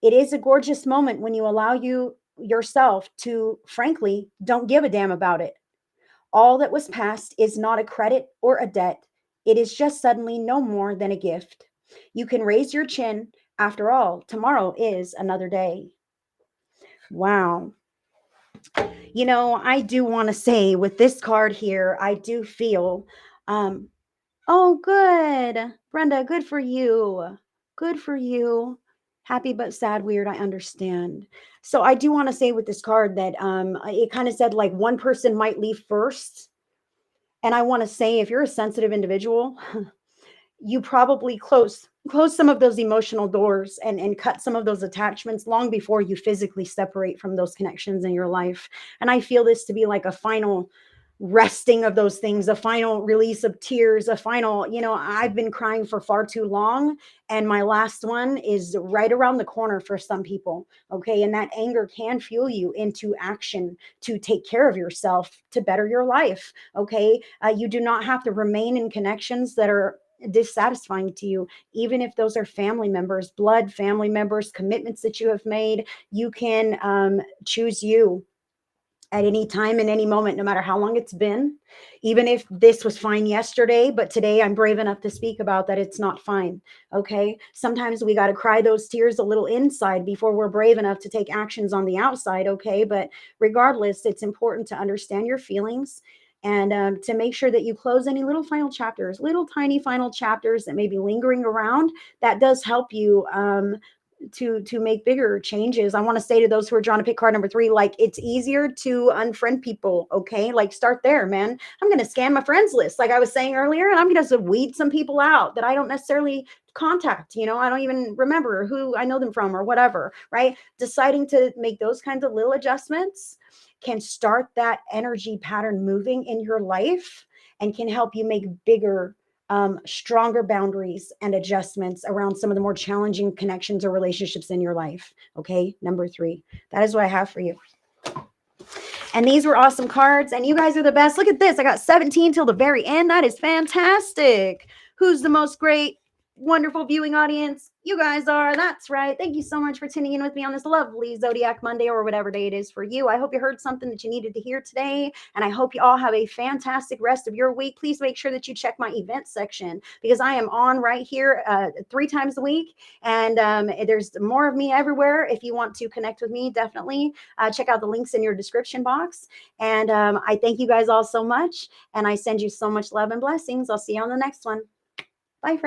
It is a gorgeous moment when you allow yourself to, frankly, don't give a damn about it. All that was past is not a credit or a debt. It is just suddenly no more than a gift. You can raise your chin. After all, tomorrow is another day. Wow. You know, I do want to say with this card here, I do feel, oh, good. Brenda, good for you. Good for you. Happy but sad, weird, I understand. So I do want to say with this card that it kind of said like one person might leave first. And I want to say if you're a sensitive individual, you probably close some of those emotional doors and cut some of those attachments long before you physically separate from those connections in your life. And I feel this to be like a final resting of those things, a final release of tears, a final, I've been crying for far too long, and my last one is right around the corner for some people. Okay, and that anger can fuel you into action to take care of yourself, to better your life. Okay, you do not have to remain in connections that are dissatisfying to you, even if those are family members, blood family members, commitments that you have made. You can choose you at any time in any moment, no matter how long it's been. Even if this was fine yesterday, but today I'm brave enough to speak about that it's not fine. Okay, sometimes we got to cry those tears a little inside before we're brave enough to take actions on the outside. Okay, but regardless, it's important to understand your feelings and to make sure that you close any little final chapters, little tiny final chapters that may be lingering around. That does help you to make bigger changes. I want to say to those who are trying to pick card number 3, like, it's easier to unfriend people. Okay, like, start there, man. I'm going to scan my friends list, like I was saying earlier, and I'm going to weed some people out that I don't necessarily contact. I don't even remember who I know them from or whatever. Right, deciding to make those kinds of little adjustments can start that energy pattern moving in your life and can help you make bigger, stronger boundaries and adjustments around some of the more challenging connections or relationships in your life. Okay, number 3. That is what I have for you. And these were awesome cards, and you guys are the best. Look at this. I got 17 till the very end. That is fantastic. Who's the most great, wonderful viewing audience? You guys are. That's right. Thank you so much for tuning in with me on this lovely Zodiac Monday, or whatever day it is for you. I hope you heard something that you needed to hear today, and I hope you all have a fantastic rest of your week. Please make sure that you check my event section, because I am on right here 3 times a week, and there's more of me everywhere. If you want to connect with me, definitely check out the links in your description box. And I thank you guys all so much, and I send you so much love and blessings. I'll see you on the next one. Bye, friends.